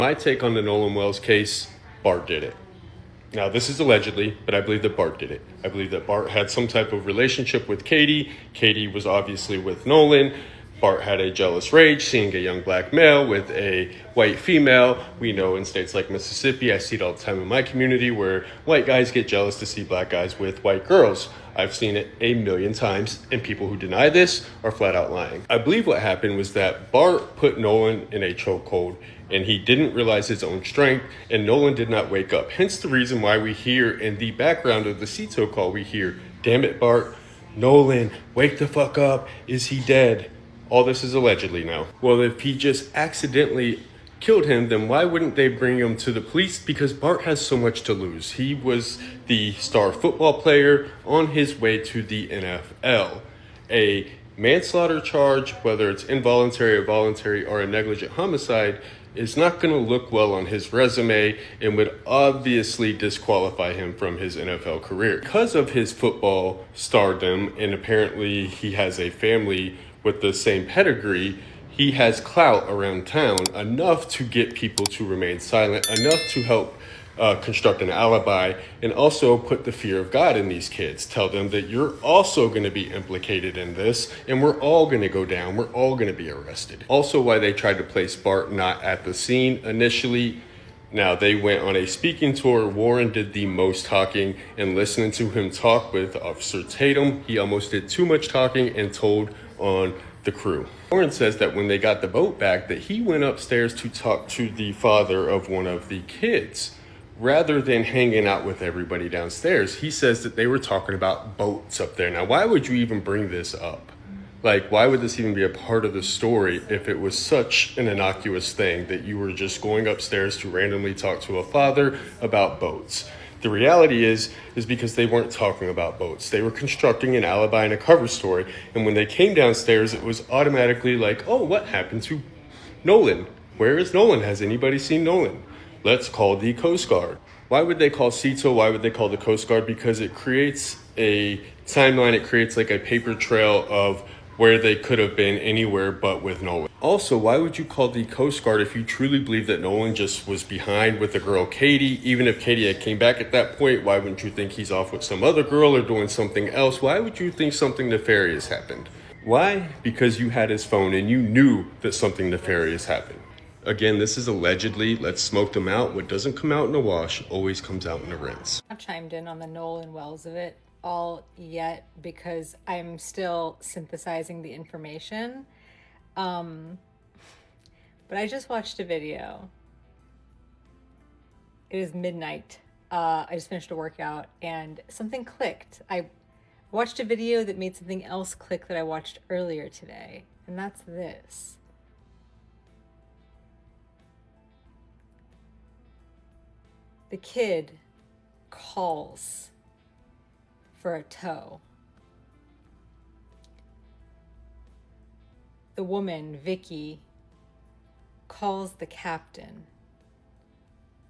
My take on the Nolan Wells case, Bart did it. Now, this is allegedly, but I believe that Bart did it. I believe that Bart had some type of relationship with Katie. Katie was obviously with Nolan. Bart had a jealous rage seeing a young black male with a white female. We know in states like Mississippi, I see it all the time in my community, where white guys get jealous to see black guys with white girls. I've seen it a million times, and people who deny this are flat out lying. I believe what happened was that Bart put Nolan in a chokehold, and he didn't realize his own strength, and Nolan did not wake up. Hence the reason why we hear in the background of the CETO call, we hear, "Damn it, Bart, Nolan, wake the fuck up, is he dead?" All this is allegedly now. Well, if he just accidentally killed him, then why wouldn't they bring him to the police? Because Bart has so much to lose. He was the star football player on his way to the NFL. A manslaughter charge, whether it's involuntary or voluntary or a negligent homicide, is not going to look well on his resume and would obviously disqualify him from his NFL career. Because of his football stardom, and apparently he has a family with the same pedigree, he has clout around town enough to get people to remain silent, enough to help construct an alibi, and also put the fear of God in these kids. Tell them that you're also going to be implicated in this, and we're all going to go down. We're all going to be arrested. Also, why they tried to place Bart not at the scene initially. Now, they went on a speaking tour. Warren did the most talking, and listening to him talk with Officer Tatum, he almost did too much talking and told on the crew. Warren says that when they got the boat back, that he went upstairs to talk to the father of one of the kids rather than hanging out with everybody downstairs. He says that they were talking about boats up there. Now, why would you even bring this up? Like, why would this even be a part of the story if it was such an innocuous thing that you were just going upstairs to randomly talk to a father about boats? The reality is because they weren't talking about boats. They were constructing an alibi and a cover story. And when they came downstairs, it was automatically like, oh, what happened to Nolan? Where is Nolan? Has anybody seen Nolan? Let's call the Coast Guard. Why would they call CETO? Why would they call the Coast Guard? Because it creates a timeline. It creates like a paper trail of where they could have been anywhere but with Nolan. Also, why would you call the Coast Guard if you truly believe that Nolan just was behind with the girl Katie? Even if Katie had came back at that point, why wouldn't you think he's off with some other girl or doing something else? Why would you think something nefarious happened? Why? Because you had his phone and you knew that something nefarious happened. Again, this is allegedly. Let's smoke them out. What doesn't come out in a wash always comes out in a rinse. I've chimed in on the Nolan Wells of it all yet because I'm still synthesizing the information. But I just watched a video. It is midnight. I just finished a workout and something clicked. I watched a video that made something else click that I watched earlier today, and that's this. The kid calls for a tow. The woman, Vicky, calls the captain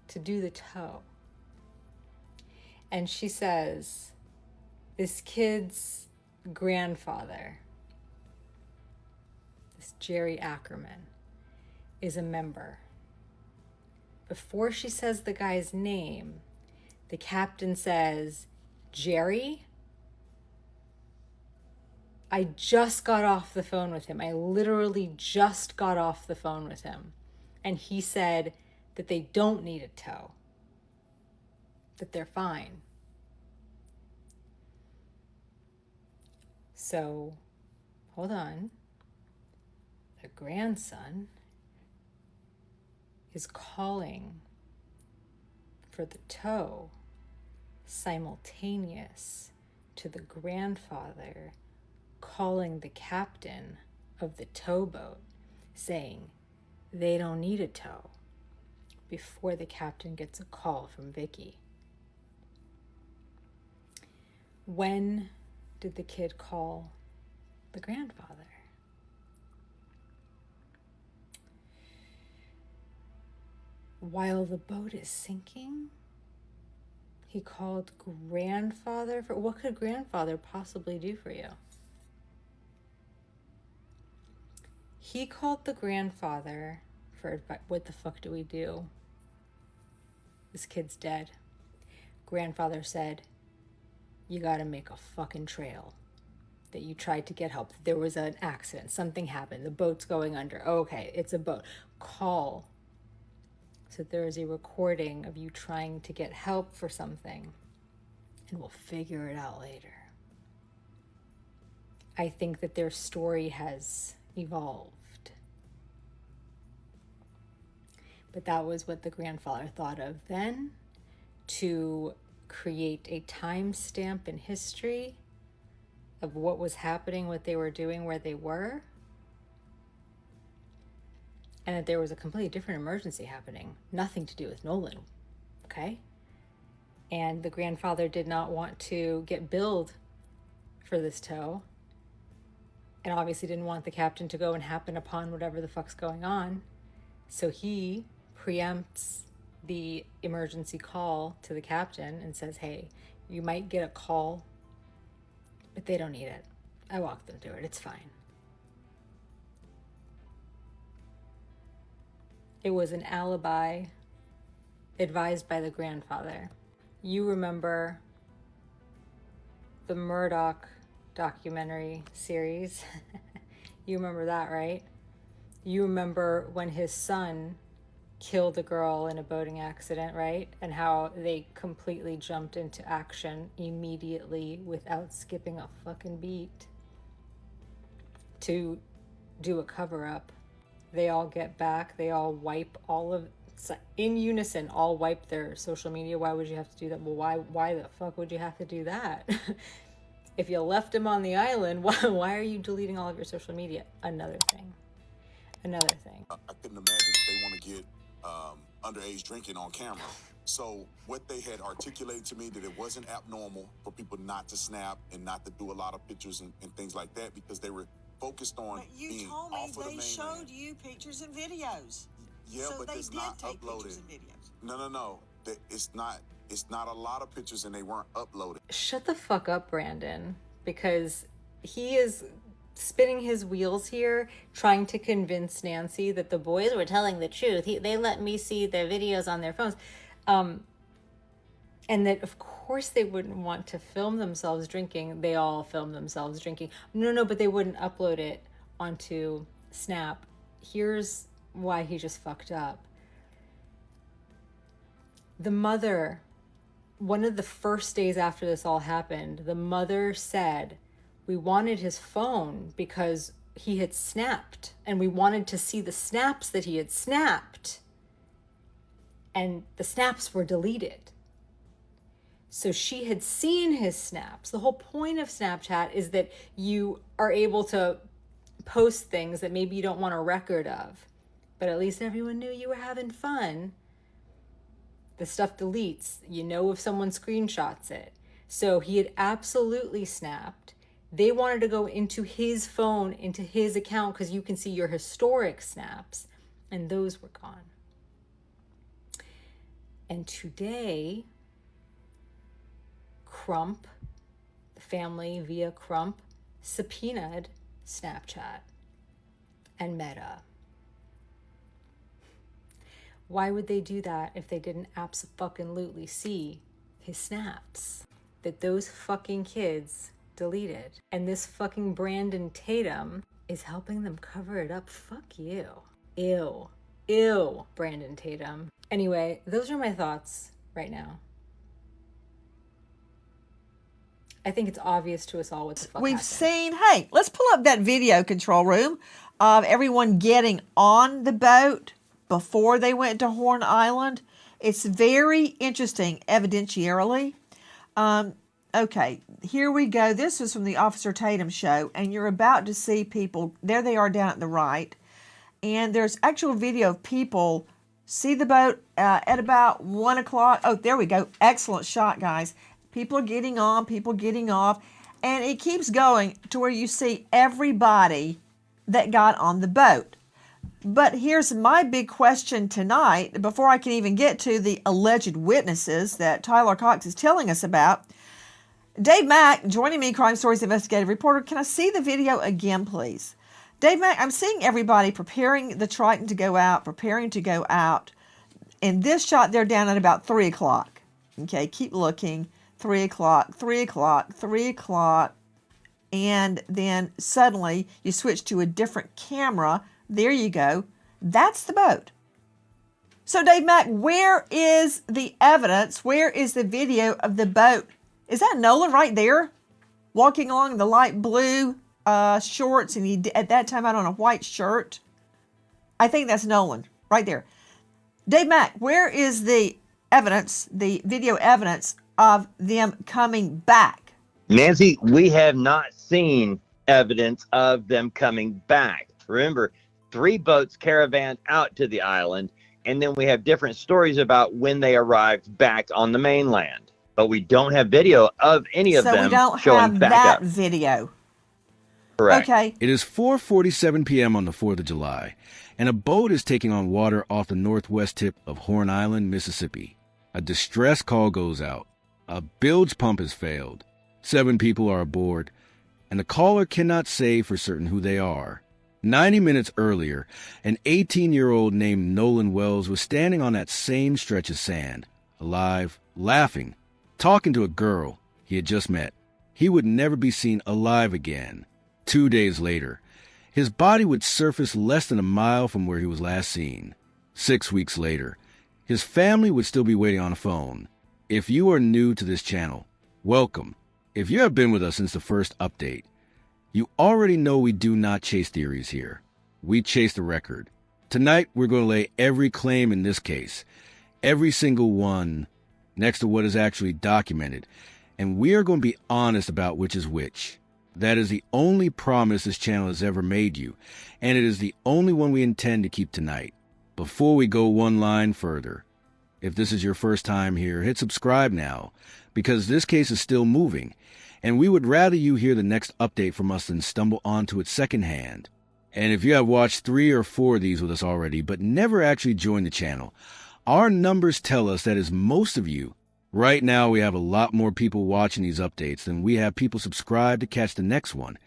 to do the tow. And she says, this kid's grandfather, this Jerry Ackerman, is a member. Before she says the guy's name, the captain says, Jerry? I just got off the phone with him. I literally just got off the phone with him. And he said that they don't need a tow, that they're fine. So, hold on. The grandson is calling for the tow simultaneous to the grandfather calling the captain of the towboat saying they don't need a tow before the captain gets a call from Vicky. When did the kid call the grandfather? While the boat is sinking? He called grandfather for what could grandfather possibly do for you? He called the grandfather for advice. What the fuck do we do? This kid's dead. Grandfather said, you gotta make a fucking trail. That you tried to get help. There was an accident. Something happened. The boat's going under. Okay, it's a boat. Call. So there is a recording of you trying to get help for something. And we'll figure it out later. I think that their story has evolved. But that was what the grandfather thought of then, to create a timestamp in history of what was happening, what they were doing, where they were, and that there was a completely different emergency happening. Nothing to do with Nolan, okay? And the grandfather did not want to get billed for this tow, and obviously didn't want the captain to go and happen upon whatever the fuck's going on. So he preempts the emergency call to the captain and says, hey, you might get a call, but they don't need it. I walked them through it. It's fine. It was an alibi advised by the grandfather. You remember the Murdoch documentary series? You remember that, right? You remember when his son killed a girl in a boating accident, right? And how they completely jumped into action immediately without skipping a fucking beat to do a cover-up. They all get back. They all wipe all of, in unison, all wipe their social media. Why would you have to do that? Well, why the fuck would you have to do that? If you left him on the island, why are you deleting all of your social media? Another thing. I couldn't imagine that they want to get underage drinking on camera. So what they had articulated to me, that it wasn't abnormal for people not to snap and not to do a lot of pictures and things like that, because they were focused on but you being told me off of the they mainland. showed you pictures and videos. Yeah, so but they it's did not take uploaded. pictures and videos. No. It's not a lot of pictures, and they weren't uploaded. Shut the fuck up, Brandon, because he is spinning his wheels here, trying to convince Nancy that the boys were telling the truth. They let me see their videos on their phones. And that, of course, they wouldn't want to film themselves drinking. They all film themselves drinking. No, but they wouldn't upload it onto Snap. Here's why he just fucked up. The mother, one of the first days after this all happened, the mother said, we wanted his phone because he had snapped, and we wanted to see the snaps that he had snapped. And the snaps were deleted. So she had seen his snaps. The whole point of Snapchat is that you are able to post things that maybe you don't want a record of, but at least everyone knew you were having fun. The stuff deletes. You know if someone screenshots it. So he had absolutely snapped. They wanted to go into his phone, into his account, because you can see your historic snaps, and those were gone. And today, Crump, the family via Crump, subpoenaed Snapchat and Meta. Why would they do that if they didn't abso-fucking-lutely see his snaps that those fucking kids deleted? And this fucking Brandon Tatum is helping them cover it up. Fuck you. Ew, Brandon Tatum. Anyway, those are my thoughts right now. I think it's obvious to us all what the fuck We've happened. seen, hey, let's pull up that video, control room, of everyone getting on the boat before they went to Horn Island. It's very interesting, evidentiarily. Okay, here we go. This is from the Officer Tatum show, and you're about to see people. There they are down at the right. And there's actual video of people see the boat at about 1 o'clock. Oh, there we go. Excellent shot, guys. People are getting on, people getting off. And it keeps going to where you see everybody that got on the boat. But here's my big question tonight, before I can even get to the alleged witnesses that Tyler Cox is telling us about. Dave Mack, joining me, Crime Stories investigative reporter. Can I see the video again, please? Dave Mack, I'm seeing everybody preparing the Triton to go out, In this shot, they're down at about 3 o'clock. Okay, keep looking. 3 o'clock, 3 o'clock, 3 o'clock. And then suddenly you switch to a different camera. There you go. That's the boat. So, Dave Mack, where is the evidence? Where is the video of the boat? Is that Nolan right there? Walking along the light blue shorts, and he at that time had on a white shirt. I think that's Nolan right there. Dave Mack, where is the evidence, the video evidence of them coming back? Nancy, we have not seen evidence of them coming back. Remember, 3 boats caravanned out to the island, and then we have different stories about when they arrived back on the mainland. But we don't have video of any of them showing back up. So we don't have that video. Correct. Okay. It is 4:47 p.m. on the 4th of July, and a boat is taking on water off the northwest tip of Horn Island, Mississippi. A distress call goes out. A bilge pump has failed. 7 people are aboard, and the caller cannot say for certain who they are. 90 minutes earlier, an 18-year-old named Nolan Wells was standing on that same stretch of sand, alive, laughing, talking to a girl he had just met. He would never be seen alive again. 2 days later, his body would surface less than a mile from where he was last seen. 6 weeks later, his family would still be waiting on a phone. If you are new to this channel, welcome. If you have been with us since the first update, you already know we do not chase theories here. We chase the record. Tonight, we're going to lay every claim in this case, every single one, next to what is actually documented, and we are going to be honest about which is which. That is the only promise this channel has ever made you, and it is the only one we intend to keep tonight. Before we go one line further, if this is your first time here, hit subscribe now, because this case is still moving, and we would rather you hear the next update from us than stumble onto it secondhand. And if you have watched 3 or 4 of these with us already, but never actually joined the channel, our numbers tell us that is most of you. Right now, we have a lot more people watching these updates than we have people subscribed to catch the next one.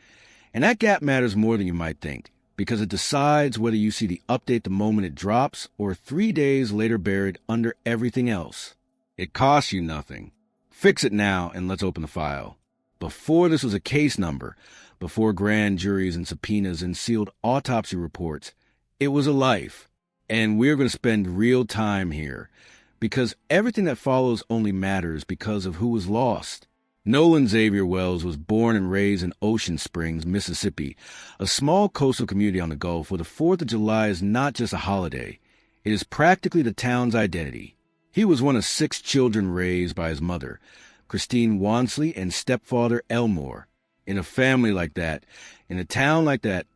And that gap matters more than you might think, because it decides whether you see the update the moment it drops or 3 days later buried under everything else. It costs you nothing. Fix it now and let's open the file. Before this was a case number, before grand juries and subpoenas and sealed autopsy reports, it was a life. And we're going to spend real time here, because everything that follows only matters because of who was lost. Nolan Xavier Wells was born and raised in Ocean Springs, Mississippi, a small coastal community on the Gulf where the 4th of July is not just a holiday. It is practically the town's identity. He was one of 6 children raised by his mother, Christine Wansley, and stepfather Elmore. In a family like that, in a town like that,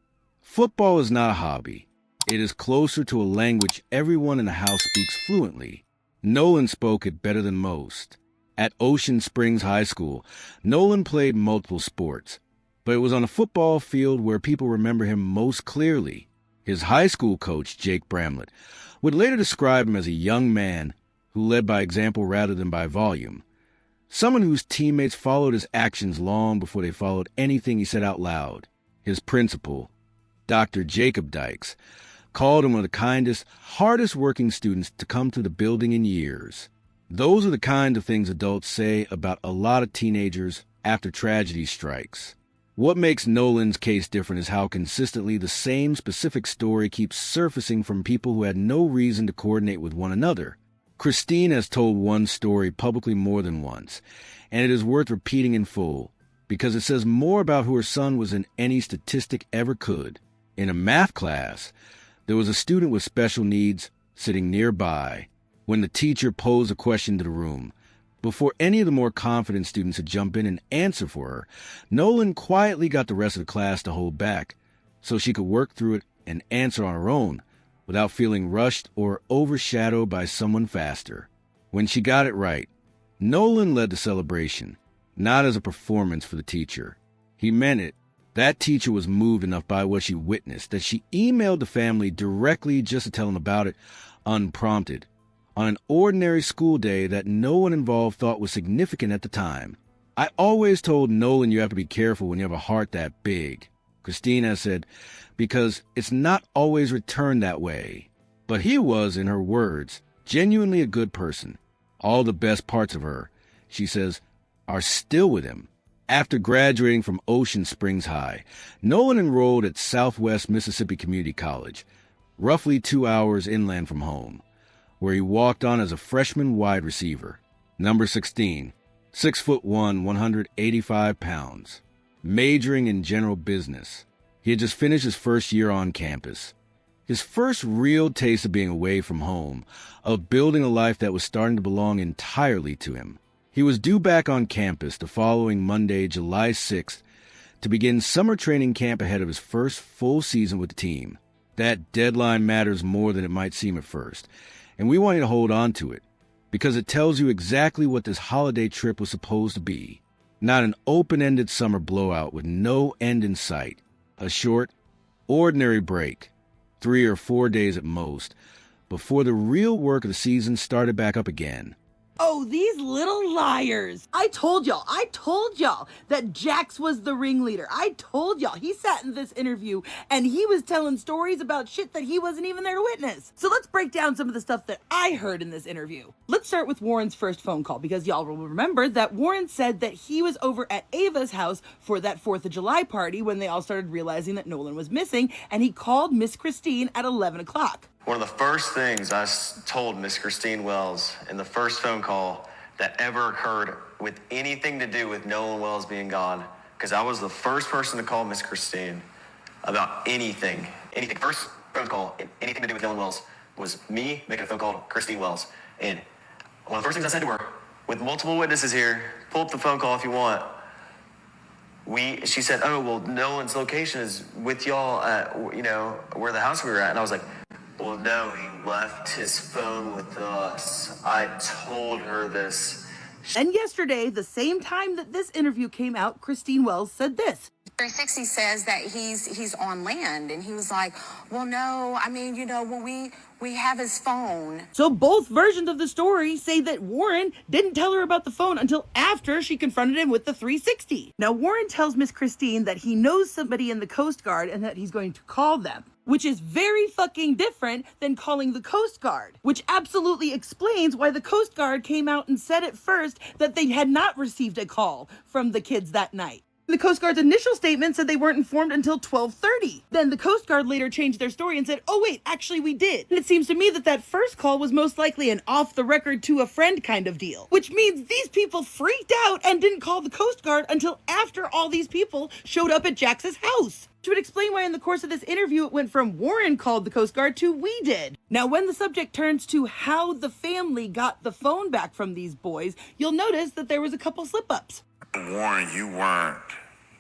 football is not a hobby. It is closer to a language everyone in the house speaks fluently. Nolan spoke it better than most. At Ocean Springs High School, Nolan played multiple sports, but it was on a football field where people remember him most clearly. His high school coach, Jake Bramlett, would later describe him as a young man who led by example rather than by volume. Someone whose teammates followed his actions long before they followed anything he said out loud. His principal, Dr. Jacob Dykes, called him one of the kindest, hardest-working students to come through the building in years. Those are the kind of things adults say about a lot of teenagers after tragedy strikes. What makes Nolan's case different is how consistently the same specific story keeps surfacing from people who had no reason to coordinate with one another. Christine has told one story publicly more than once, and it is worth repeating in full, because it says more about who her son was than any statistic ever could. In a math class, there was a student with special needs sitting nearby when the teacher posed a question to the room. Before any of the more confident students had jumped in and answer for her, Nolan quietly got the rest of the class to hold back so she could work through it and answer on her own without feeling rushed or overshadowed by someone faster. When she got it right, Nolan led the celebration, not as a performance for the teacher. He meant it. That teacher was moved enough by what she witnessed that she emailed the family directly just to tell them about it, unprompted, on an ordinary school day that no one involved thought was significant at the time. I always told Nolan you have to be careful when you have a heart that big. Christine has said, because it's not always returned that way. But he was, in her words, genuinely a good person. All the best parts of her, she says, are still with him. After graduating from Ocean Springs High, Nolan enrolled at Southwest Mississippi Community College, roughly 2 hours inland from home, where he walked on as a freshman wide receiver. Number 16, 6'1", 185 pounds, majoring in general business. He had just finished his first year on campus. His first real taste of being away from home, of building a life that was starting to belong entirely to him. He was due back on campus the following Monday, July 6th, to begin summer training camp ahead of his first full season with the team. That deadline matters more than it might seem at first, and we want you to hold on to it, because it tells you exactly what this holiday trip was supposed to be. Not an open-ended summer blowout with no end in sight. A short, ordinary break, 3 or 4 days at most, before the real work of the season started back up again. Oh, these little liars. I told y'all that Jax was the ringleader. I told y'all. He sat in this interview and he was telling stories about shit that he wasn't even there to witness. So let's break down some of the stuff that I heard in this interview. Let's start with Warren's first phone call, because y'all will remember that Warren said that he was over at Ava's house for that 4th of July party when they all started realizing that Nolan was missing, and he called Miss Christine at 11 o'clock. One of the first things I told Miss Christine Wells in the first phone call that ever occurred with anything to do with Nolan Wells being gone, because I was the first person to call Miss Christine about anything. First phone call, anything to do with Nolan Wells, was me making a phone call to Christine Wells. And one of the first things I said to her, with multiple witnesses here, pull up the phone call if you want. She said, oh, well, Nolan's location is with y'all at, where the house we were at. And I was like, well, no, he left his phone with us. I told her this. And yesterday, the same time that this interview came out, Christine Wells said this. 360 says that he's on land, and he was like, well, no, I mean, well, we have his phone. So both versions of the story say that Warren didn't tell her about the phone until after she confronted him with the 360. Now, Warren tells Miss Christine that he knows somebody in the Coast Guard and that he's going to call them, which is very fucking different than calling the Coast Guard, which absolutely explains why the Coast Guard came out and said at first that they had not received a call from the kids that night. The Coast Guard's initial statement said they weren't informed until 12:30. Then the Coast Guard later changed their story and said, oh wait, actually we did. And it seems to me that that first call was most likely an off-the-record to a friend kind of deal, which means these people freaked out and didn't call the Coast Guard until after all these people showed up at Jax's house. Which would explain why in the course of this interview it went from Warren called the Coast Guard to we did. Now, when the subject turns to how the family got the phone back from these boys, you'll notice that there was a couple slip-ups. Warren, you weren't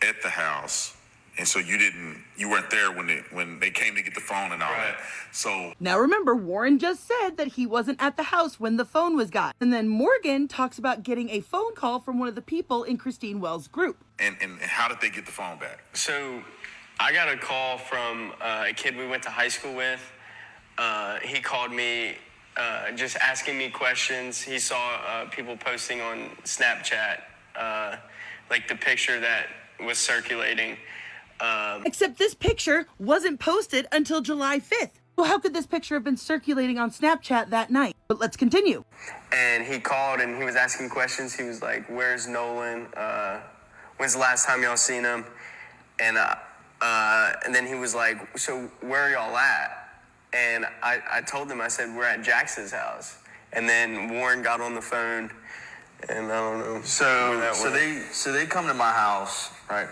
at the house, and so you weren't there when they came to get the phone and all that. So now remember, Warren just said that he wasn't at the house when the phone was got. And then Morgan talks about getting a phone call from one of the people in Christine Wells' group. And how did they get the phone back? So I got a call from a kid we went to high school with. He called me just asking me questions. He saw people posting on Snapchat, like the picture that was circulating. Except this picture wasn't posted until July 5th. So how could this picture have been circulating on Snapchat that night? But let's continue. And he called and he was asking questions. He was like, where's Nolan? When's the last time y'all seen him? And then he was like, so where are y'all at? And I told him, I said, we're at Jax's house. And then Warren got on the phone, and I don't know. So they come to my house, right?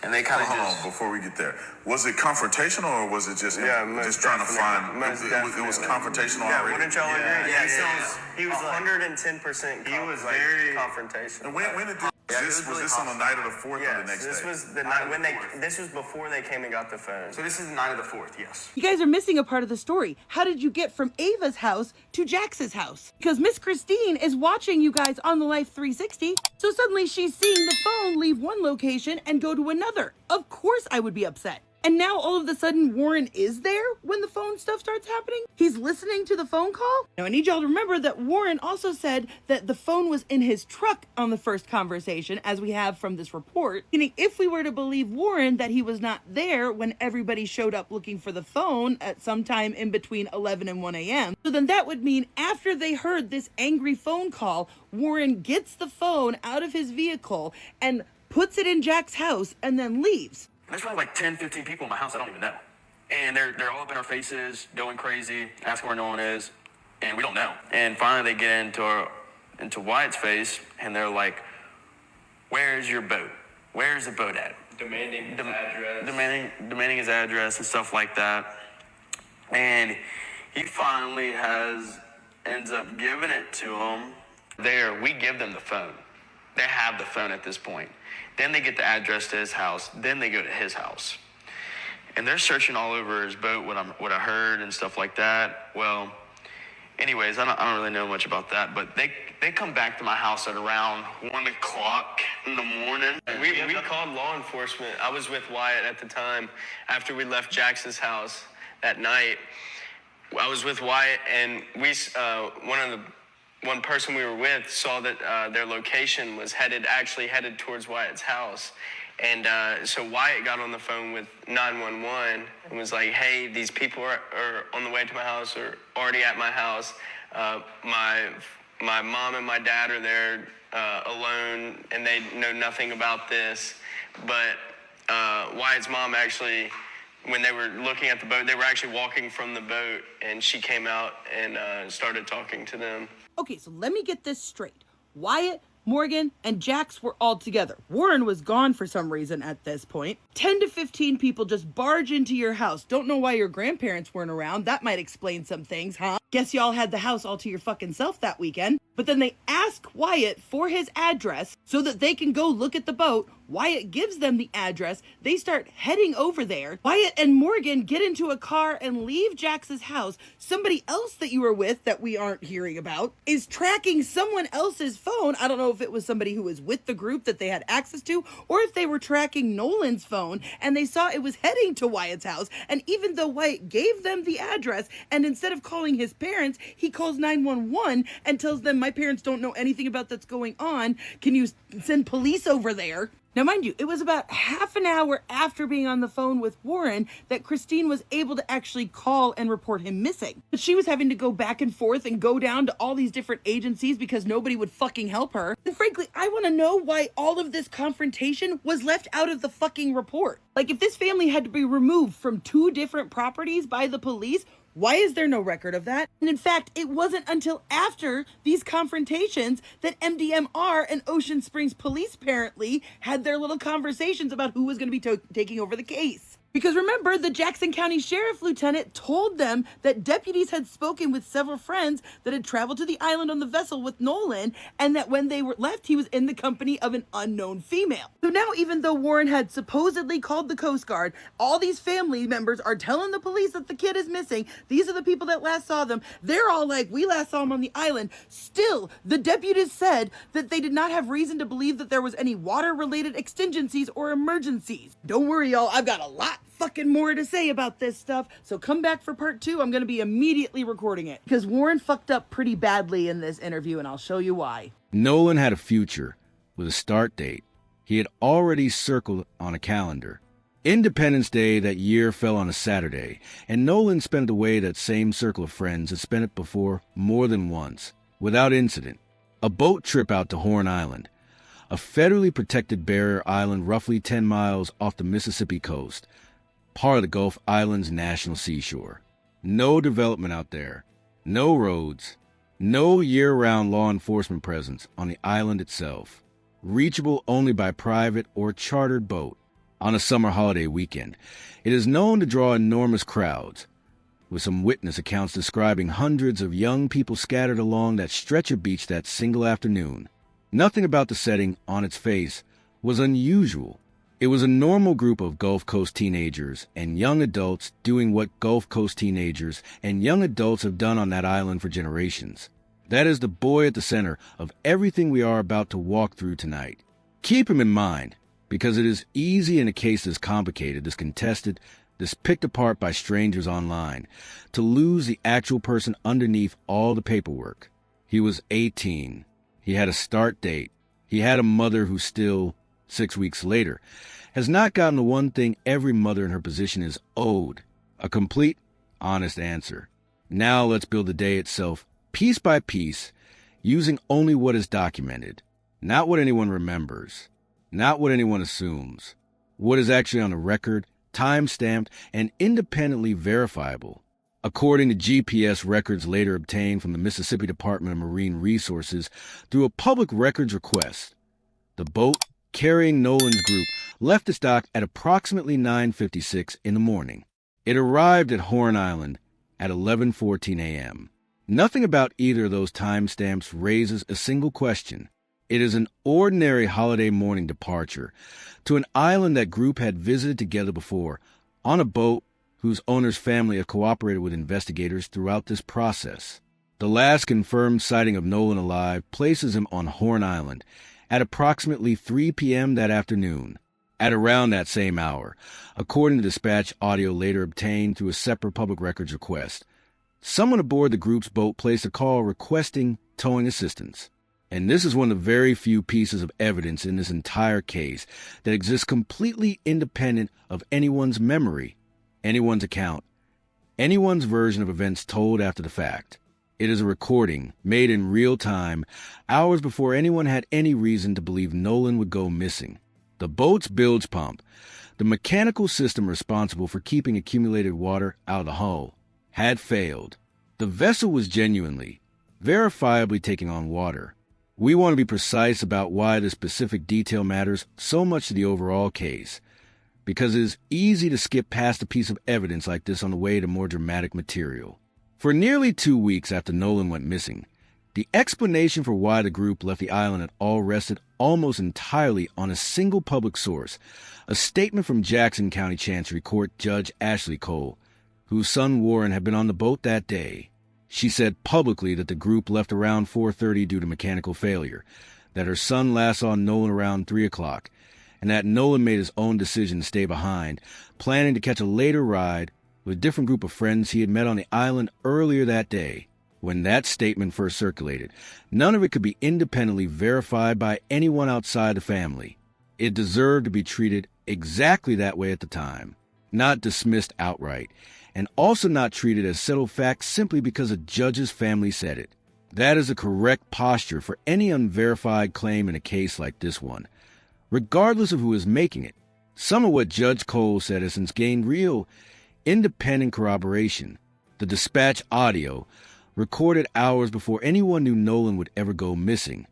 And they kind of hold on, before we get there. Was it confrontational, or was it just just trying to find? It was confrontational. Yeah, already? wouldn't y'all agree? Yeah. He was 110%. He was very confrontational. And when did this was this on the night of the 4th or the next day? This was the night when this was before they came and got the phone. So this is the night of the 4th, yes. You guys are missing a part of the story. How did you get from Ava's house to Jax's house? Because Miss Christine is watching you guys on the Life 360, so suddenly she's seeing the phone leave one location and go to another. Of course I would be upset. And now all of a sudden Warren is there when the phone stuff starts happening? He's listening to the phone call? Now I need y'all to remember that Warren also said that the phone was in his truck on the first conversation, as we have from this report. Meaning if we were to believe Warren that he was not there when everybody showed up looking for the phone at some time in between 11 and 1 a.m., so then that would mean after they heard this angry phone call, Warren gets the phone out of his vehicle and puts it in Jack's house and then leaves. There's probably like 10, 15 people in my house I don't even know. And they're all up in our faces, going crazy, asking where Nolan is, and we don't know. And finally they get into Wyatt's face, and they're like, where's your boat? Where's the boat at? Demanding his address. Demanding his address and stuff like that. And he finally ends up giving it to him. We give them the phone. They have the phone at this point. Then they get the address to his house. Then they go to his house. And they're searching all over his boat, what I heard and stuff like that. Well, anyways, I don't really know much about that, but they come back to my house at around 1 o'clock in the morning. We called law enforcement. I was with Wyatt at the time after we left Jackson's house that night. I was with Wyatt, and one person we were with saw that their location was headed towards Wyatt's house. And so Wyatt got on the phone with 911 and was like, hey, these people are on the way to my house or already at my house. My mom and my dad are there alone, and they know nothing about this. But Wyatt's mom actually, when they were looking at the boat, they were actually walking from the boat, and she came out and started talking to them. Okay, so let me get this straight. Wyatt, Morgan, and Jax were all together. Warren was gone for some reason at this point. 10 to 15 people just barge into your house. Don't know why your grandparents weren't around. That might explain some things, huh? Guess y'all had the house all to your fucking self that weekend. But then they ask Wyatt for his address so that they can go look at the boat. Wyatt gives them the address. They start heading over there. Wyatt and Morgan get into a car and leave Jax's house. Somebody else that you were with that we aren't hearing about is tracking someone else's phone. I don't know if it was somebody who was with the group that they had access to, or if they were tracking Nolan's phone and they saw it was heading to Wyatt's house. And even though Wyatt gave them the address, and instead of calling his parents, he calls 911 and tells them, my parents don't know anything about that's going on. Can you send police over there? Now, mind you, it was about half an hour after being on the phone with Warren that Christine was able to actually call and report him missing. But she was having to go back and forth and go down to all these different agencies because nobody would fucking help her. And frankly, I want to know why all of this confrontation was left out of the fucking report. Like, if this family had to be removed from 2 different properties by the police, why is there no record of that? And in fact, it wasn't until after these confrontations that MDMR and Ocean Springs Police apparently had their little conversations about who was going to be taking over the case. Because remember, the Jackson County Sheriff Lieutenant told them that deputies had spoken with several friends that had traveled to the island on the vessel with Nolan, and that when they were left, he was in the company of an unknown female. So now, even though Warren had supposedly called the Coast Guard, all these family members are telling the police that the kid is missing. These are the people that last saw them. They're all like, we last saw him on the island. Still, the deputies said that they did not have reason to believe that there was any water-related exigencies or emergencies. Don't worry, y'all. I've got a lot fucking more to say about this stuff, so come back for part 2. I'm gonna be immediately recording it because Warren fucked up pretty badly in this interview, and I'll show you why. Nolan had a future with a start date he had already circled on a calendar. Independence Day that year fell on a Saturday, and Nolan spent away that same circle of friends had spent it before more than once, without incident. A boat trip out to Horn Island, a federally protected barrier island roughly 10 miles off the Mississippi coast, part of the Gulf Island's national seashore. No development out there, no roads, no year-round law enforcement presence on the island itself, reachable only by private or chartered boat. On a summer holiday weekend, it is known to draw enormous crowds, with some witness accounts describing hundreds of young people scattered along that stretch of beach that single afternoon. Nothing about the setting, on its face, was unusual. It was a normal group of Gulf Coast teenagers and young adults doing what Gulf Coast teenagers and young adults have done on that island for generations. That is the boy at the center of everything we are about to walk through tonight. Keep him in mind, because it is easy in a case this complicated, this contested, this picked apart by strangers online, to lose the actual person underneath all the paperwork. He was 18. He had a start date. He had a mother who still, 6 weeks later, has not gotten the one thing every mother in her position is owed: a complete, honest answer. Now let's build the day itself, piece by piece, using only what is documented, not what anyone remembers, not what anyone assumes, what is actually on the record, time-stamped, and independently verifiable. According to GPS records later obtained from the Mississippi Department of Marine Resources through a public records request, the boat carrying Nolan's group left its dock at approximately 9:56 in the morning. It arrived at Horn Island at 11:14 a.m. Nothing about either of those timestamps raises a single question. It is an ordinary holiday morning departure to an island that group had visited together before, on a boat whose owner's family had cooperated with investigators throughout this process. The last confirmed sighting of Nolan alive places him on Horn Island at approximately 3 p.m. that afternoon. At around that same hour, according to dispatch audio later obtained through a separate public records request, someone aboard the group's boat placed a call requesting towing assistance. And this is one of the very few pieces of evidence in this entire case that exists completely independent of anyone's memory, anyone's account, anyone's version of events told after the fact. It is a recording made in real time, hours before anyone had any reason to believe Nolan would go missing. The boat's bilge pump, the mechanical system responsible for keeping accumulated water out of the hull, had failed. The vessel was genuinely, verifiably taking on water. We want to be precise about why this specific detail matters so much to the overall case, because it is easy to skip past a piece of evidence like this on the way to more dramatic material. For nearly 2 weeks after Nolan went missing, the explanation for why the group left the island at all rested almost entirely on a single public source, a statement from Jackson County Chancery Court Judge Ashley Cole, whose son Warren had been on the boat that day. She said publicly that the group left around 4:30 due to mechanical failure, that her son last saw Nolan around 3 o'clock, and that Nolan made his own decision to stay behind, planning to catch a later ride with a different group of friends he had met on the island earlier that day. When that statement first circulated, none of it could be independently verified by anyone outside the family. It deserved to be treated exactly that way at the time, not dismissed outright, and also not treated as settled fact simply because a judge's family said it. That is the correct posture for any unverified claim in a case like this one, regardless of who is making it. Some of what Judge Cole said has since gained real, independent corroboration. The dispatch audio, recorded hours before anyone knew Nolan would ever go missing,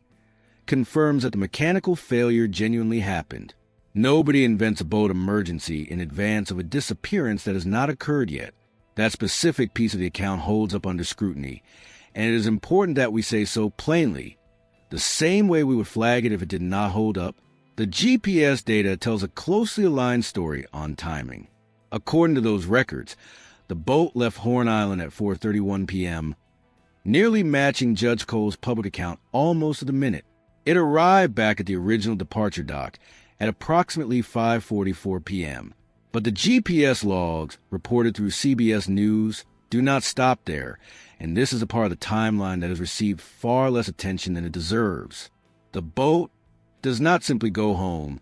confirms that the mechanical failure genuinely happened. Nobody invents a boat emergency in advance of a disappearance that has not occurred yet. That specific piece of the account holds up under scrutiny, and it is important that we say so plainly. The same way we would flag it if it did not hold up, the GPS data tells a closely aligned story on timing. According to those records, the boat left Horn Island at 4:31 p.m., nearly matching Judge Cole's public account almost to the minute. It arrived back at the original departure dock at approximately 5:44 p.m. But the GPS logs reported through CBS News do not stop there, and this is a part of the timeline that has received far less attention than it deserves. The boat does not simply go home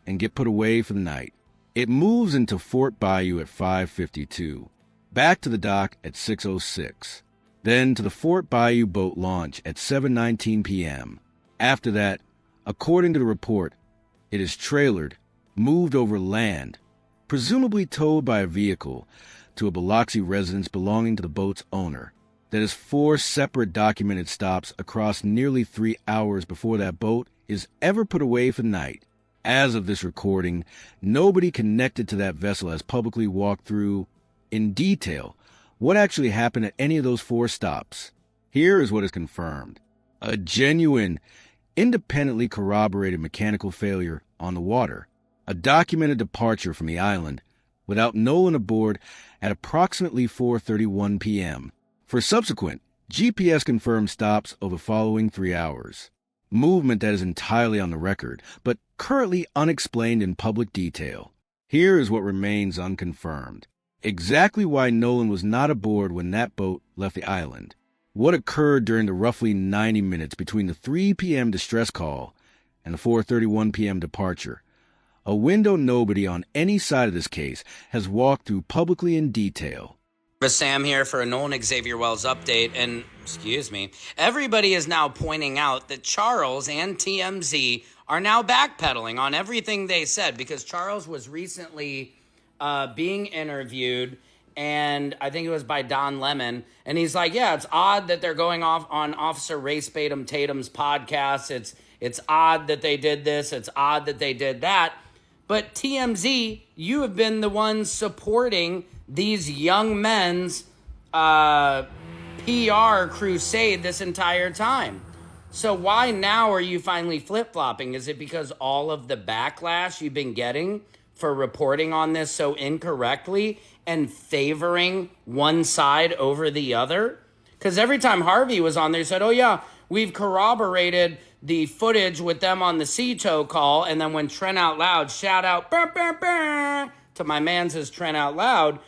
and get put away for the night. It moves into Fort Bayou at 5:52, back to the dock at 6:06, then to the Fort Bayou boat launch at 7:19 p.m. After that, according to the report, it is trailered, moved over land, presumably towed by a vehicle, to a Biloxi residence belonging to the boat's owner. That is 4 separate documented stops across nearly 3 hours before that boat is ever put away for the night. As of this recording, nobody connected to that vessel has publicly walked through, in detail, what actually happened at any of those 4 stops. Here is what is confirmed: a genuine, independently corroborated mechanical failure on the water, a documented departure from the island without Nolan aboard at approximately 4:31 p.m. For subsequent, GPS confirmed stops over the following 3 hours: movement that is entirely on the record, but currently unexplained in public detail. Here is what remains unconfirmed. Exactly why Nolan was not aboard when that boat left the island. What occurred during the roughly 90 minutes between the 3 p.m. distress call and the 4:31 p.m. departure. A window nobody on any side of this case has walked through publicly in detail. Sam here for a Nolan Xavier Wells update, and excuse me, everybody is now pointing out that Charles and TMZ are now backpedaling on everything they said, because Charles was recently being interviewed, and I think it was by Don Lemon, and he's like, yeah, it's odd that they're going off on Officer Race Batum Tatum's podcast. It's odd that they did this. It's odd that they did that. But TMZ, you have been the ones supporting these young men's PR crusade this entire time. So why now are you finally flip-flopping? Is it because all of the backlash you've been getting for reporting on this so incorrectly and favoring one side over the other? Because every time Harvey was on there, he said, oh yeah, we've corroborated the footage with them on the Sea-Tow call. And then when Trent Out Loud, shout out, burr, burr, burr, to my man says Trent Out Loud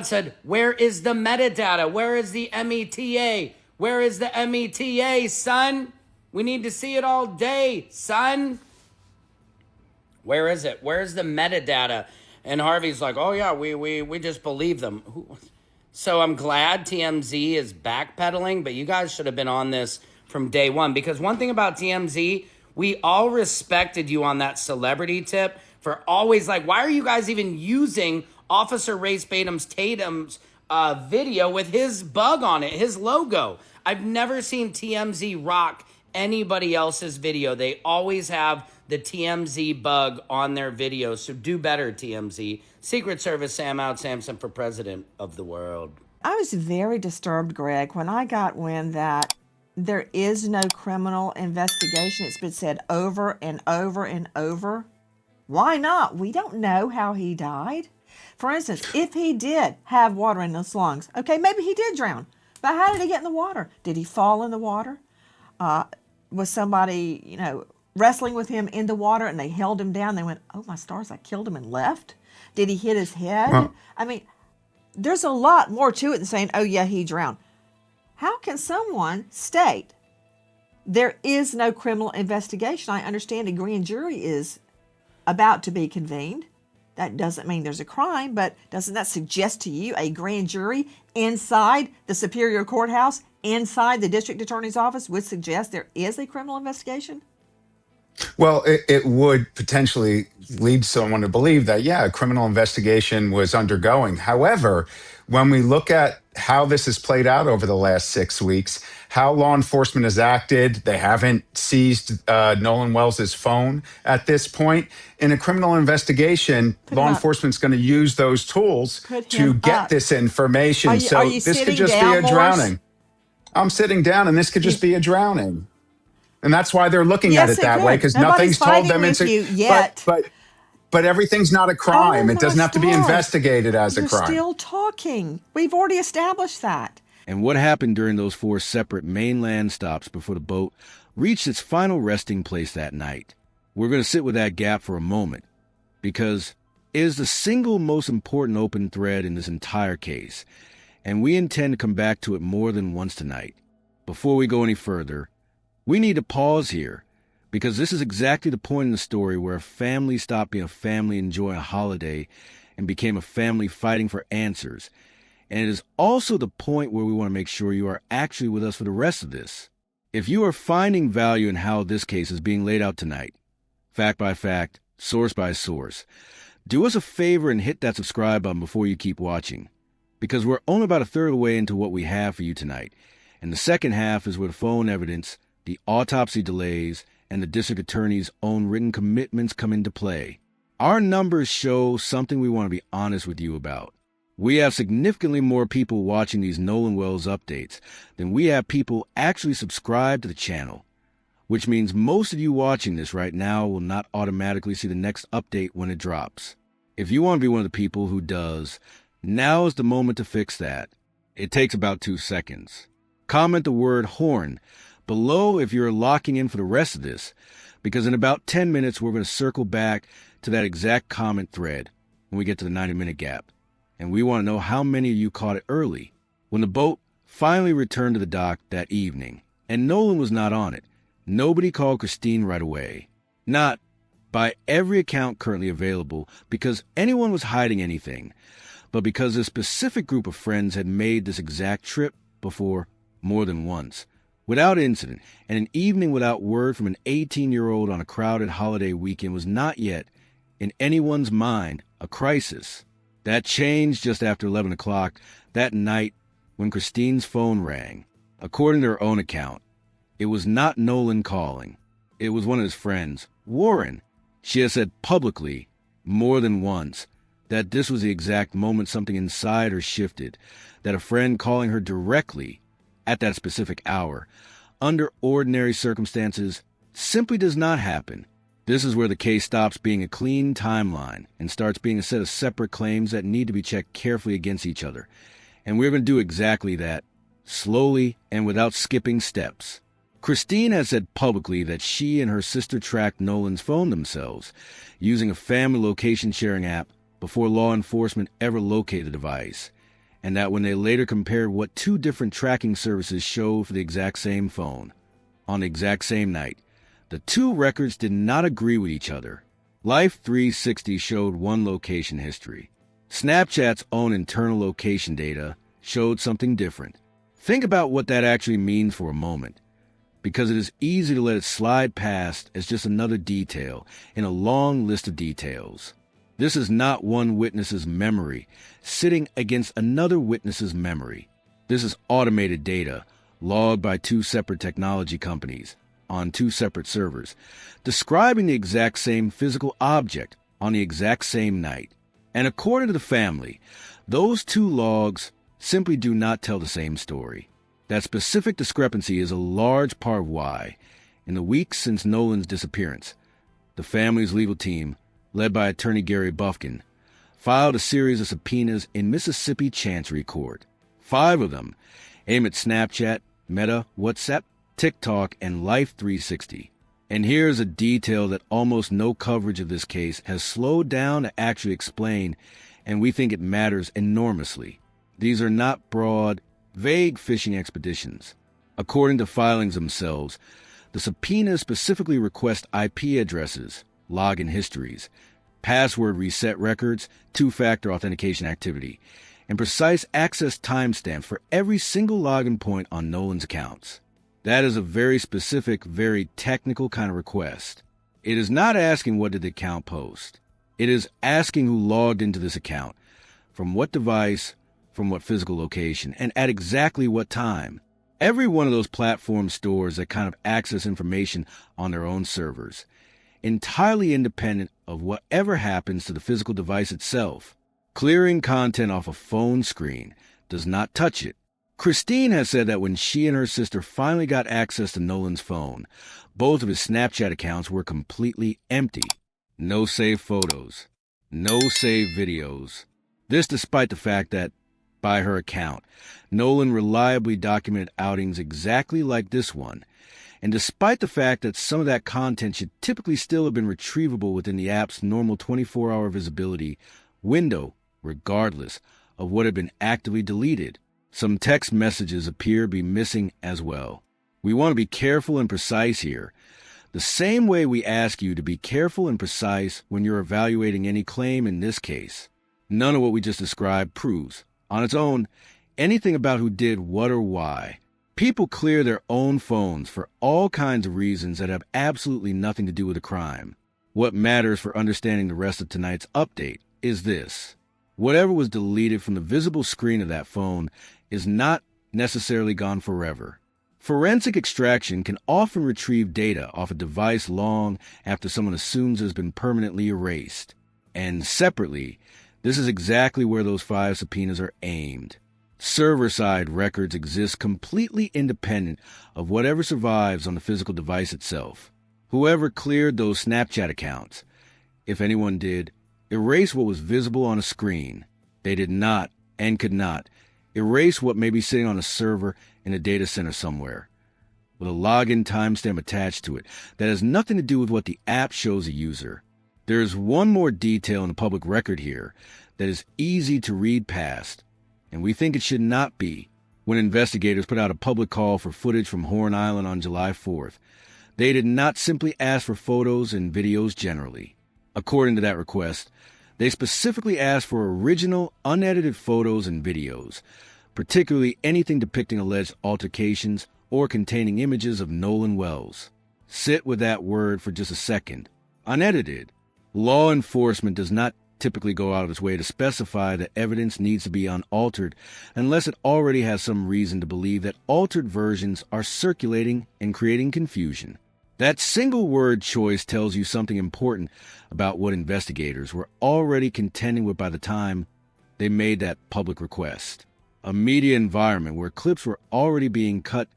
said, where is the metadata? Where is the META? Where is the META, son? We need to see it all day, son. Where is it? Where's the metadata? And Harvey's like, oh yeah, we just believe them. So I'm glad TMZ is backpedaling, but you guys should have been on this from day one. Because one thing about TMZ, we all respected you on that celebrity tip for always like, why are you guys even using Officer Race Batum's video with his bug on it, his logo? I've never seen TMZ rock anybody else's video. They always have the TMZ bug on their videos. So do better, TMZ. Secret Service Sam Out Samson for president of the world. I was very disturbed, Greg, when I got wind that there is no criminal investigation. It's been said over and over and over. Why not? We don't know how he died. For instance, if he did have water in his lungs, okay, maybe he did drown. But how did he get in the water? Did he fall in the water? Was somebody, wrestling with him in the water and they held him down? They went, oh, my stars, I killed him and left? Did he hit his head? Huh. I mean, there's a lot more to it than saying, oh, yeah, he drowned. How can someone state there is no criminal investigation? I understand a grand jury is about to be convened. That doesn't mean there's a crime, but doesn't that suggest to you a grand jury inside the Superior Courthouse, inside the district attorney's office, would suggest there is a criminal investigation? Well, it would potentially lead someone to believe that, yeah, a criminal investigation was undergoing. However, when we look at how this has played out over the last 6 weeks, how law enforcement has acted, they haven't seized Nolan Wells' phone at this point. In a criminal investigation, law enforcement's going to use those tools to get this information. Are you this could sitting just be down, a Morris? drowning. I'm sitting down, and this could just be a drowning. And that's why they're looking at it that way, because nothing's told them it's yet. But everything's not a crime. It doesn't have to be investigated as a crime. You're still talking. We've already established that. And what happened during those 4 separate mainland stops before the boat reached its final resting place that night? We're going to sit with that gap for a moment, because it is the single most important open thread in this entire case, and we intend to come back to it more than once tonight. Before we go any further, we need to pause here, because this is exactly the point in the story where a family stopped being a family enjoying a holiday and became a family fighting for answers. And it is also the point where we want to make sure you are actually with us for the rest of this. If you are finding value in how this case is being laid out tonight, fact by fact, source by source, do us a favor and hit that subscribe button before you keep watching, because we're only about a third of the way into what we have for you tonight. And the second half is where the phone evidence, the autopsy delays, and the district attorney's own written commitments come into play. Our numbers show something we want to be honest with you about. We have significantly more people watching these Nolan Wells updates than we have people actually subscribed to the channel, which means most of you watching this right now will not automatically see the next update when it drops. If you want to be one of the people who does, now is the moment to fix that. It takes about 2 seconds. Comment the word horn below if you're locking in for the rest of this, because in about 10 minutes we're going to circle back to that exact comment thread when we get to the 90-minute gap. And we want to know how many of you caught it early when the boat finally returned to the dock that evening. And Nolan was not on it. Nobody called Christine right away. Not by every account currently available because anyone was hiding anything, but because a specific group of friends had made this exact trip before more than once, without incident, and an evening without word from an 18-year-old on a crowded holiday weekend was not yet, in anyone's mind, a crisis. That changed just after 11 o'clock that night when Christine's phone rang. According to her own account, it was not Nolan calling. It was one of his friends, Warren. She has said publicly, more than once, that this was the exact moment something inside her shifted, that a friend calling her directly at that specific hour, under ordinary circumstances, simply does not happen. This is where the case stops being a clean timeline and starts being a set of separate claims that need to be checked carefully against each other. And we're going to do exactly that, slowly and without skipping steps. Christine has said publicly that she and her sister tracked Nolan's phone themselves, using a family location sharing app before law enforcement ever located the device, and that when they later compared what two different tracking services showed for the exact same phone, on the exact same night, the two records did not agree with each other. Life 360 showed one location history. Snapchat's own internal location data showed something different. Think about what that actually means for a moment, because it is easy to let it slide past as just another detail in a long list of details. This is not one witness's memory sitting against another witness's memory. This is automated data logged by two separate technology companies on two separate servers, describing the exact same physical object on the exact same night. And according to the family, those two logs simply do not tell the same story. That specific discrepancy is a large part of why, in the weeks since Nolan's disappearance, the family's legal team, led by attorney Gary Bufkin, filed a series of subpoenas in Mississippi Chancery Court. 5 of them aim at Snapchat, Meta, WhatsApp, TikTok, and Life 360. And here's a detail that almost no coverage of this case has slowed down to actually explain, and we think it matters enormously. These are not broad, vague fishing expeditions. According to filings themselves, the subpoenas specifically request IP addresses, login histories, password reset records, two-factor authentication activity, and precise access timestamps for every single login point on Nolan's accounts. That is a very specific, very technical kind of request. It is not asking what did the account post. It is asking who logged into this account, from what device, from what physical location, and at exactly what time. Every one of those platforms stores that kind of access information on their own servers, entirely independent of whatever happens to the physical device itself. Clearing content off a phone screen does not touch it. Christine has said that when she and her sister finally got access to Nolan's phone, both of his Snapchat accounts were completely empty. No saved photos. No saved videos. This despite the fact that, by her account, Nolan reliably documented outings exactly like this one, and despite the fact that some of that content should typically still have been retrievable within the app's normal 24-hour visibility window, regardless of what had been actively deleted. Some text messages appear to be missing as well. We want to be careful and precise here, the same way we ask you to be careful and precise when you're evaluating any claim in this case. None of what we just described proves, on its own, anything about who did what or why. People clear their own phones for all kinds of reasons that have absolutely nothing to do with the crime. What matters for understanding the rest of tonight's update is this. Whatever was deleted from the visible screen of that phone is not necessarily gone forever. Forensic extraction can often retrieve data off a device long after someone assumes it has been permanently erased. And separately, this is exactly where those 5 subpoenas are aimed. Server-side records exist completely independent of whatever survives on the physical device itself. Whoever cleared those Snapchat accounts, if anyone did, erased what was visible on a screen. They did not, and could not, erase what may be sitting on a server in a data center somewhere. with a login timestamp attached to it that has nothing to do with what the app shows a user. There is one more detail in the public record here that is easy to read past, and we think it should not be. When investigators put out a public call for footage from Horn Island on July 4th, they did not simply ask for photos and videos generally. According to that request, they specifically asked for original, unedited photos and videos, particularly anything depicting alleged altercations or containing images of Nolan Wells. Sit with that word for just a second. Unedited. Law enforcement does not typically go out of its way to specify that evidence needs to be unaltered unless it already has some reason to believe that altered versions are circulating and creating confusion. That single word choice tells you something important about what investigators were already contending with by the time they made that public request. A media environment where clips were already being cut,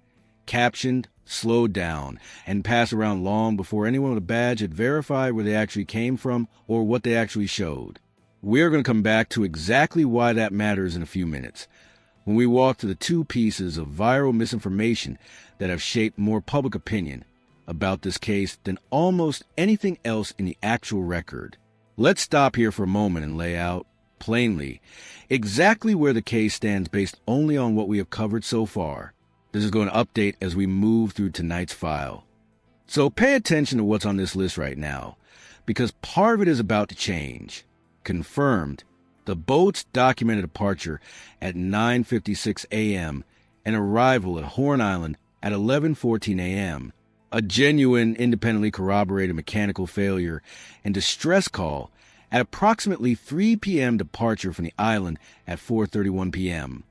captioned, slowed down, and passed around long before anyone with a badge had verified where they actually came from or what they actually showed. We're going to come back to exactly why that matters in a few minutes, when we walk through the two pieces of viral misinformation that have shaped more public opinion about this case than almost anything else in the actual record. Let's stop here for a moment and lay out, plainly, exactly where the case stands based only on what we have covered so far. This is going to update as we move through tonight's file. So pay attention to what's on this list right now, because part of it is about to change. Confirmed, the boat's documented departure at 9:56 a.m. and arrival at Horn Island at 11:14 a.m., a genuine, independently corroborated mechanical failure and distress call at approximately 3 p.m. departure from the island at 4:31 p.m.,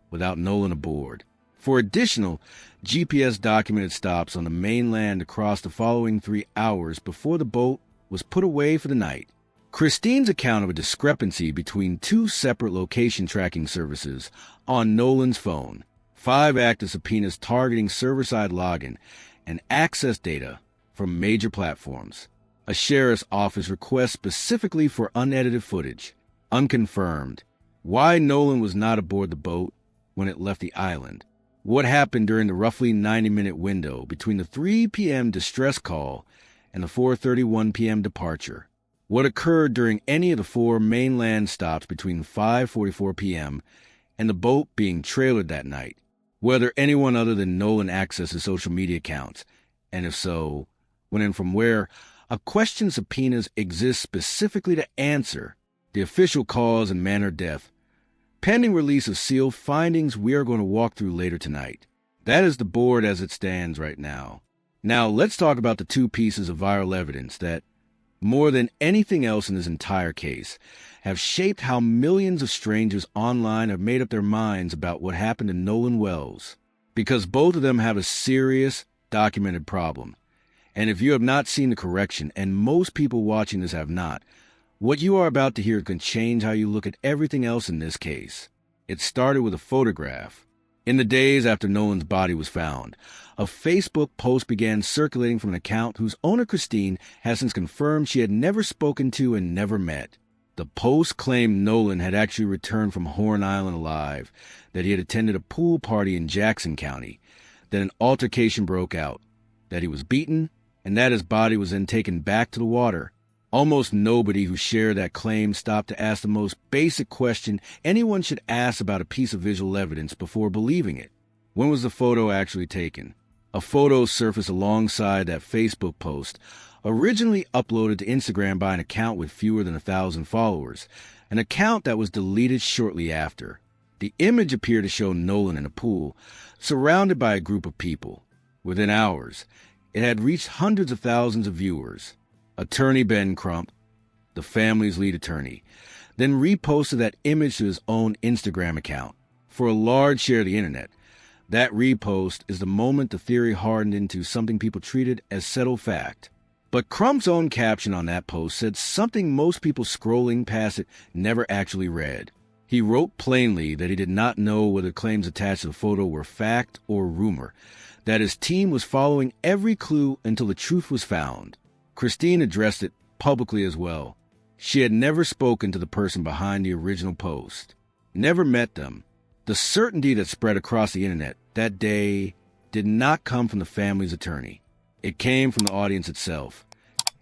without Nolan aboard. For additional GPS-documented stops on the mainland across the following 3 hours before the boat was put away for the night. Christine's account of a discrepancy between two separate location tracking services on Nolan's phone, 5 active subpoenas targeting server-side login and access data from major platforms, a sheriff's office request specifically for unedited footage, unconfirmed, why Nolan was not aboard the boat when it left the island, what happened during the roughly 90-minute window between the 3 p.m. distress call and the 4:31 p.m. departure, what occurred during any of the 4 mainland stops between 5:44 p.m. and the boat being trailered that night, whether anyone other than Nolan accessed his social media accounts, and if so, when and from where. A question subpoenas exist specifically to answer the official cause and manner of death, pending release of sealed findings we are going to walk through later tonight. That is the board as it stands right now. Now let's talk about the two pieces of viral evidence that, more than anything else in this entire case, have shaped how millions of strangers online have made up their minds about what happened to Nolan Wells, because both of them have a serious, documented problem. And if you have not seen the correction, and most people watching this have not, what you are about to hear can change how you look at everything else in this case. It started with a photograph. In the days after Nolan's body was found, a Facebook post began circulating from an account whose owner, Christine, has since confirmed she had never spoken to and never met. The post claimed Nolan had actually returned from Horn Island alive, that he had attended a pool party in Jackson County, that an altercation broke out, that he was beaten, and that his body was then taken back to the water. Almost nobody who shared that claim stopped to ask the most basic question anyone should ask about a piece of visual evidence before believing it. When was the photo actually taken? A photo surfaced alongside that Facebook post, originally uploaded to Instagram by an account with fewer than 1,000 followers, an account that was deleted shortly after. The image appeared to show Nolan in a pool, surrounded by a group of people. Within hours, it had reached hundreds of thousands of viewers. Attorney Ben Crump, the family's lead attorney, then reposted that image to his own Instagram account. For a large share of the internet, that repost is the moment the theory hardened into something people treated as settled fact. But Crump's own caption on that post said something most people scrolling past it never actually read. He wrote plainly that he did not know whether claims attached to the photo were fact or rumor, that his team was following every clue until the truth was found. Christine addressed it publicly as well. She had never spoken to the person behind the original post, never met them. The certainty that spread across the internet that day did not come from the family's attorney. It came from the audience itself.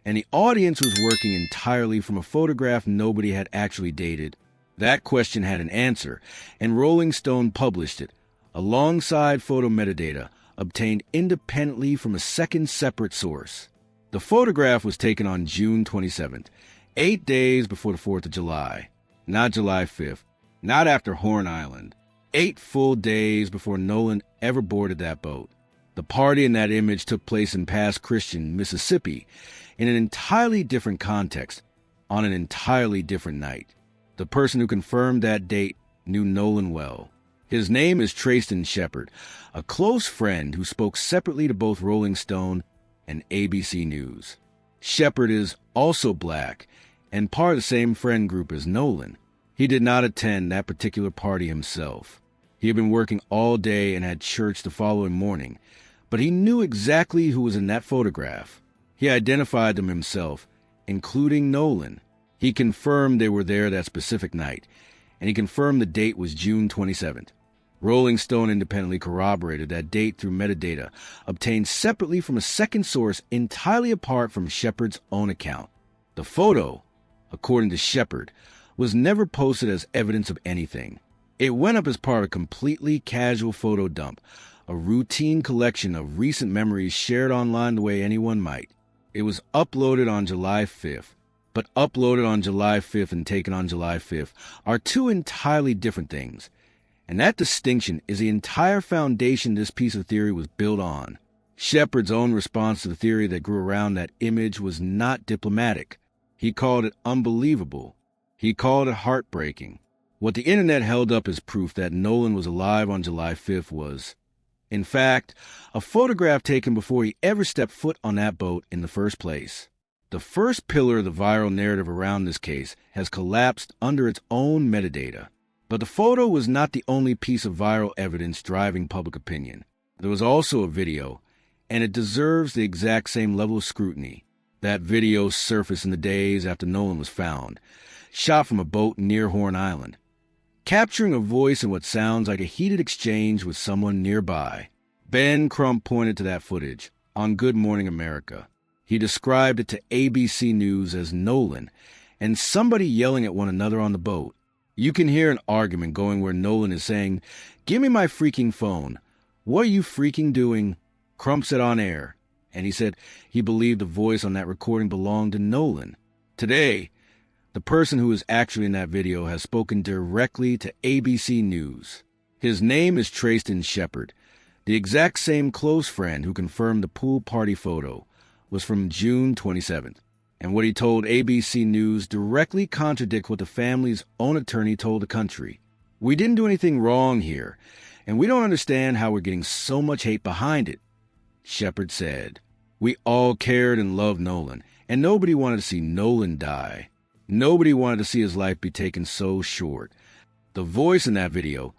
And the audience was working entirely from a photograph nobody had actually dated. That question had an answer, and Rolling Stone published it, alongside photo metadata obtained independently from a second separate source. The photograph was taken on June 27th, 8 days before the 4th of July, not July 5th, not after Horn Island, 8 full days before Nolan ever boarded that boat. The party in that image took place in Pass Christian, Mississippi, in an entirely different context, on an entirely different night. The person who confirmed that date knew Nolan well. His name is Trayston Shepard, a close friend who spoke separately to both Rolling Stone and ABC News. Shepard is also black and part of the same friend group as Nolan. He did not attend that particular party himself. He had been working all day and had church the following morning, but he knew exactly who was in that photograph. He identified them himself, including Nolan. He confirmed they were there that specific night, and he confirmed the date was June 27th. Rolling Stone independently corroborated that date through metadata obtained separately from a second source entirely apart from Shepard's own account. The photo, according to Shepard, was never posted as evidence of anything. It went up as part of a completely casual photo dump, a routine collection of recent memories shared online the way anyone might. It was uploaded on July 5th, but uploaded on July 5th and taken on July 5th are two entirely different things. And that distinction is the entire foundation this piece of theory was built on. Shepard's own response to the theory that grew around that image was not diplomatic. He called it unbelievable. He called it heartbreaking. What the internet held up as proof that Nolan was alive on July 5th was, in fact, a photograph taken before he ever stepped foot on that boat in the first place. The first pillar of the viral narrative around this case has collapsed under its own metadata. But the photo was not the only piece of viral evidence driving public opinion. There was also a video, and it deserves the exact same level of scrutiny. That video surfaced in the days after Nolan was found, shot from a boat near Horn Island, capturing a voice in what sounds like a heated exchange with someone nearby. Ben Crump pointed to that footage on Good Morning America. He described it to ABC News as Nolan and somebody yelling at one another on the boat. You can hear an argument going where Nolan is saying, "Give me my freaking phone. What are you freaking doing?" Crump said on air, and he said he believed the voice on that recording belonged to Nolan. Today, the person who is actually in that video has spoken directly to ABC News. His name is Trayston Shepard. The exact same close friend who confirmed the pool party photo was from June 27th. And what he told ABC News directly contradicts what the family's own attorney told the country. "We didn't do anything wrong here, and we don't understand how we're getting so much hate behind it," Shepard said. "We all cared and loved Nolan, and nobody wanted to see Nolan die. Nobody wanted to see his life be taken so short." The voice in that video,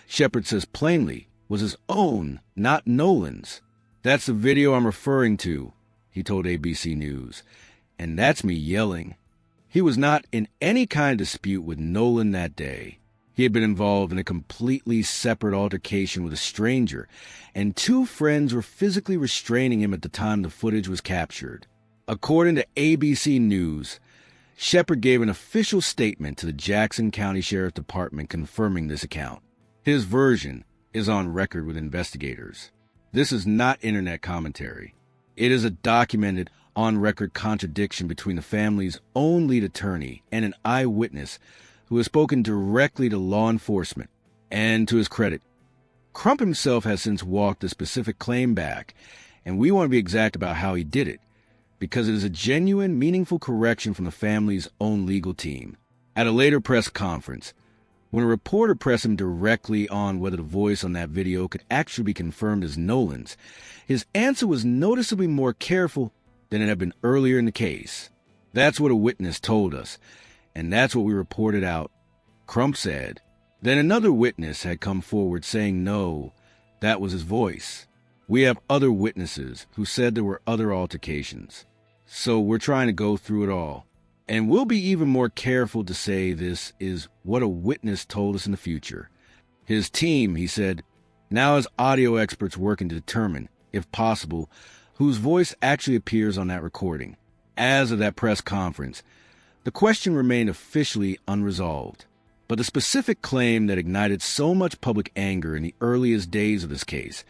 Shepard says plainly, was his own, not Nolan's. "That's the video I'm referring to," he told ABC News. "And that's me yelling." He was not in any kind of dispute with Nolan that day. He had been involved in a completely separate altercation with a stranger, and two friends were physically restraining him at the time the footage was captured. According to ABC News, Shepard gave an official statement to the Jackson County Sheriff's Department confirming this account. His version is on record with investigators. This is not internet commentary. It is a documented, on-record contradiction between the family's own lead attorney and an eyewitness who has spoken directly to law enforcement. And to his credit, Crump himself has since walked the specific claim back, and we want to be exact about how he did it, because it is a genuine, meaningful correction from the family's own legal team. At a later press conference, when a reporter pressed him directly on whether the voice on that video could actually be confirmed as Nolan's, his answer was noticeably more careful than it had been earlier in the case. That's what a witness told us, and that's what we reported out, Crump said. Then another witness had come forward saying no, that was his voice. We have other witnesses who said there were other altercations. So we're trying to go through it all. And we'll be even more careful to say this is what a witness told us in the future. His team, he said, Now, as audio experts working to determine, if possible, whose voice actually appears on that recording. As of that press conference, the question remained officially unresolved. But the specific claim that ignited so much public anger in the earliest days of this case,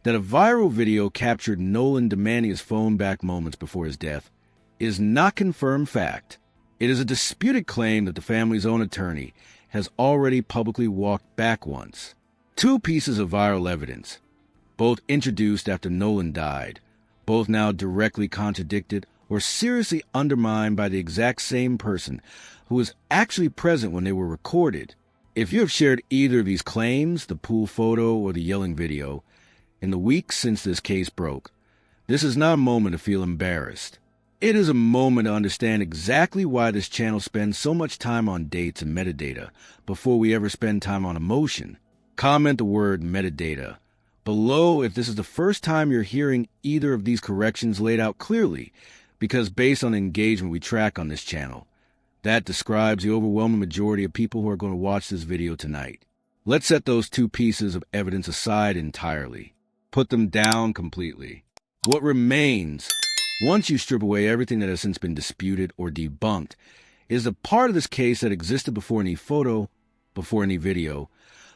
that a viral video captured Nolan demanding his phone back moments before his death, is not confirmed fact. It is a disputed claim that the family's own attorney has already publicly walked back once. Two pieces of viral evidence, both introduced after Nolan died, both now directly contradicted or seriously undermined by the exact same person who was actually present when they were recorded. If you have shared either of these claims, the pool photo or the yelling video, in the weeks since this case broke, this is not a moment to feel embarrassed. It is a moment to understand exactly why this channel spends so much time on dates and metadata before we ever spend time on emotion. Comment the word metadata below if this is the first time you're hearing either of these corrections laid out clearly, because based on the engagement we track on this channel, that describes the overwhelming majority of people who are going to watch this video tonight. Let's set those two pieces of evidence aside entirely. Put them down completely. What remains, once you strip away everything that has since been disputed or debunked, is the part of this case that existed before any photo, before any video,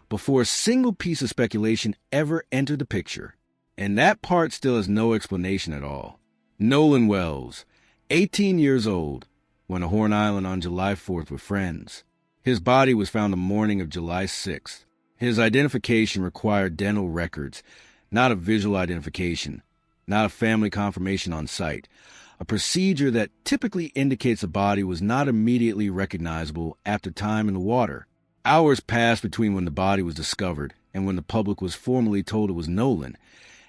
before a single piece of speculation ever entered the picture. And that part still has no explanation at all. Nolan Wells, 18 years old, went to Horn Island on July 4th with friends. His body was found the morning of July 6th. His identification required dental records, not a visual identification, not a family confirmation on site, a procedure that typically indicates the body was not immediately recognizable after time in the water. Hours passed between when the body was discovered and when the public was formally told it was Nolan,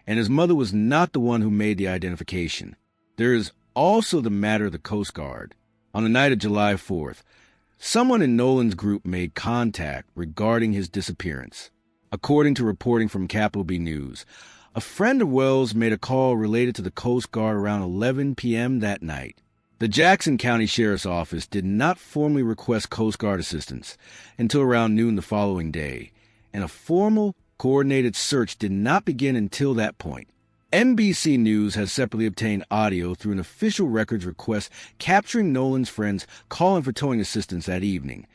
and his mother was not the one who made the identification. There is also the matter of the Coast Guard. On the night of July 4th, someone in Nolan's group made contact regarding his disappearance. According to reporting from Capital B News, a friend of Wells made a call related to the Coast Guard around 11 p.m. that night. The Jackson County Sheriff's Office did not formally request Coast Guard assistance until around noon the following day, and a formal, coordinated search did not begin until that point. NBC News has separately obtained audio through an official records request capturing Nolan's friends calling for towing assistance that evening.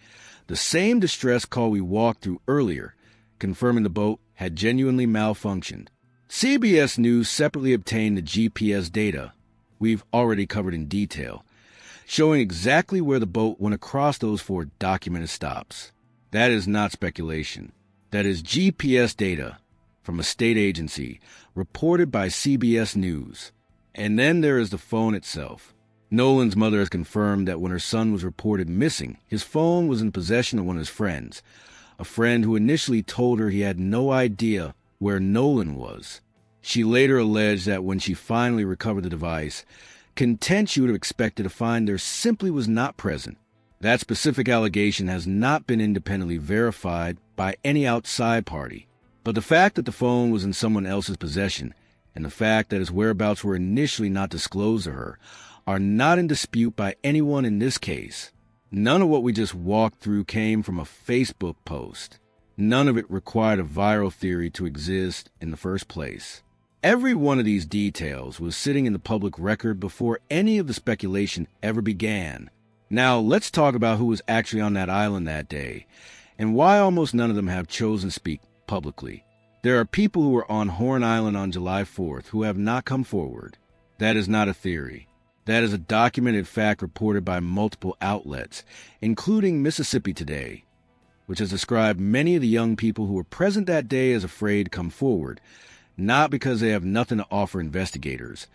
The same distress call we walked through earlier, confirming the boat had genuinely malfunctioned. CBS News separately obtained the GPS data we've already covered in detail, showing exactly where the boat went across those 4 documented stops. That is not speculation. That is GPS data from a state agency reported by CBS News. And then there is the phone itself. Nolan's mother has confirmed that when her son was reported missing, his phone was in possession of one of his friends, a friend who initially told her he had no idea where Nolan was. She later alleged that when she finally recovered the device, content she would have expected to find there simply was not present. That specific allegation has not been independently verified by any outside party. But the fact that the phone was in someone else's possession, and the fact that his whereabouts were initially not disclosed to her, are not in dispute by anyone in this case. None of what we just walked through came from a Facebook post. None of it required a viral theory to exist in the first place. Every one of these details was sitting in the public record before any of the speculation ever began. Now, let's talk about who was actually on that island that day, and why almost none of them have chosen to speak publicly. There are people who were on Horn Island on July 4th who have not come forward. That is not a theory. That is a documented fact reported by multiple outlets, including Mississippi Today, which has described many of the young people who were present that day as afraid to come forward, not because they have nothing to offer investigators,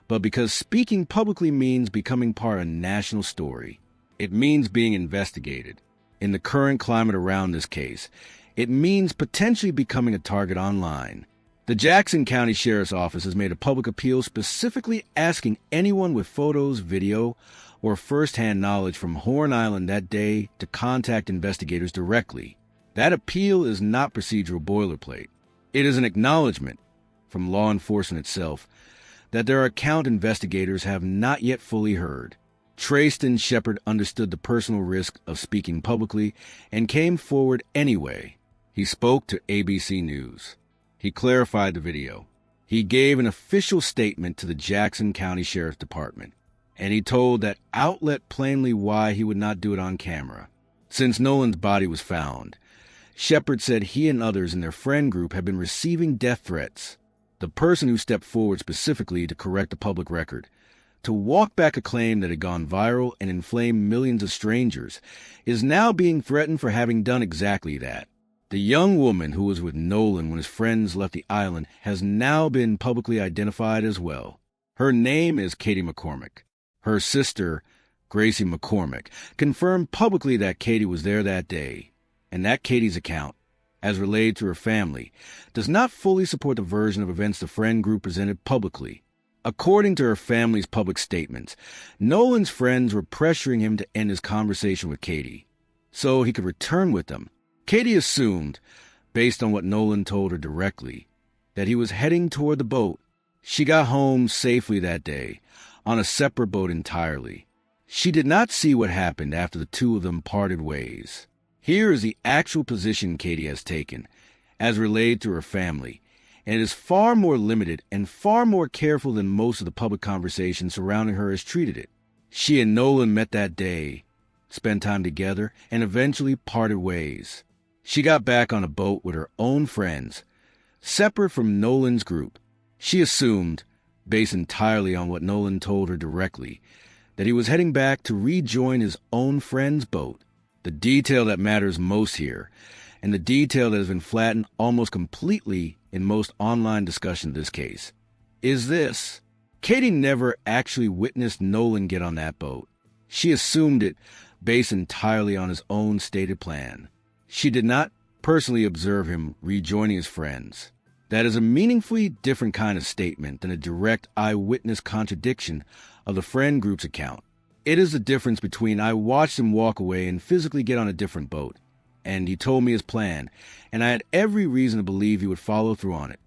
but because speaking publicly means becoming part of a national story. It means being investigated. In the current climate around this case, it means potentially becoming a target online. The Jackson County Sheriff's Office has made a public appeal specifically asking anyone with photos, video, or first-hand knowledge from Horn Island that day to contact investigators directly. That appeal is not procedural boilerplate. It is an acknowledgement from law enforcement itself that their account investigators have not yet fully heard. Trayston Shepard understood the personal risk of speaking publicly and came forward anyway. He spoke to ABC News. He clarified the video. He gave an official statement to the Jackson County Sheriff's Department, and he told that outlet plainly why he would not do it on camera. Since Nolan's body was found, Shepard said he and others in their friend group had been receiving death threats. The person who stepped forward specifically to correct the public record, to walk back a claim that had gone viral and inflamed millions of strangers, is now being threatened for having done exactly that. The young woman who was with Nolan when his friends left the island has now been publicly identified as well. Her name is Katie McCormick. Her sister, Gracie McCormick, confirmed publicly that Katie was there that day, and that Katie's account, as relayed to her family, does not fully support the version of events the friend group presented publicly. According to her family's public statements, Nolan's friends were pressuring him to end his conversation with Katie so he could return with them. Katie assumed, based on what Nolan told her directly, that he was heading toward the boat. She got home safely that day, on a separate boat entirely. She did not see what happened after the two of them parted ways. Here is the actual position Katie has taken, as relayed to her family, and it is far more limited and far more careful than most of the public conversation surrounding her has treated it. She and Nolan met that day, spent time together, and eventually parted ways. She got back on a boat with her own friends, separate from Nolan's group. She assumed, based entirely on what Nolan told her directly, that he was heading back to rejoin his own friend's boat. The detail that matters most here, and the detail that has been flattened almost completely in most online discussion of this case, is this. Katie never actually witnessed Nolan get on that boat. She assumed it based entirely on his own stated plan. She did not personally observe him rejoining his friends. That is a meaningfully different kind of statement than a direct eyewitness contradiction of the friend group's account. It is the difference between I watched him walk away and physically get on a different boat, and he told me his plan, and I had every reason to believe he would follow through on it.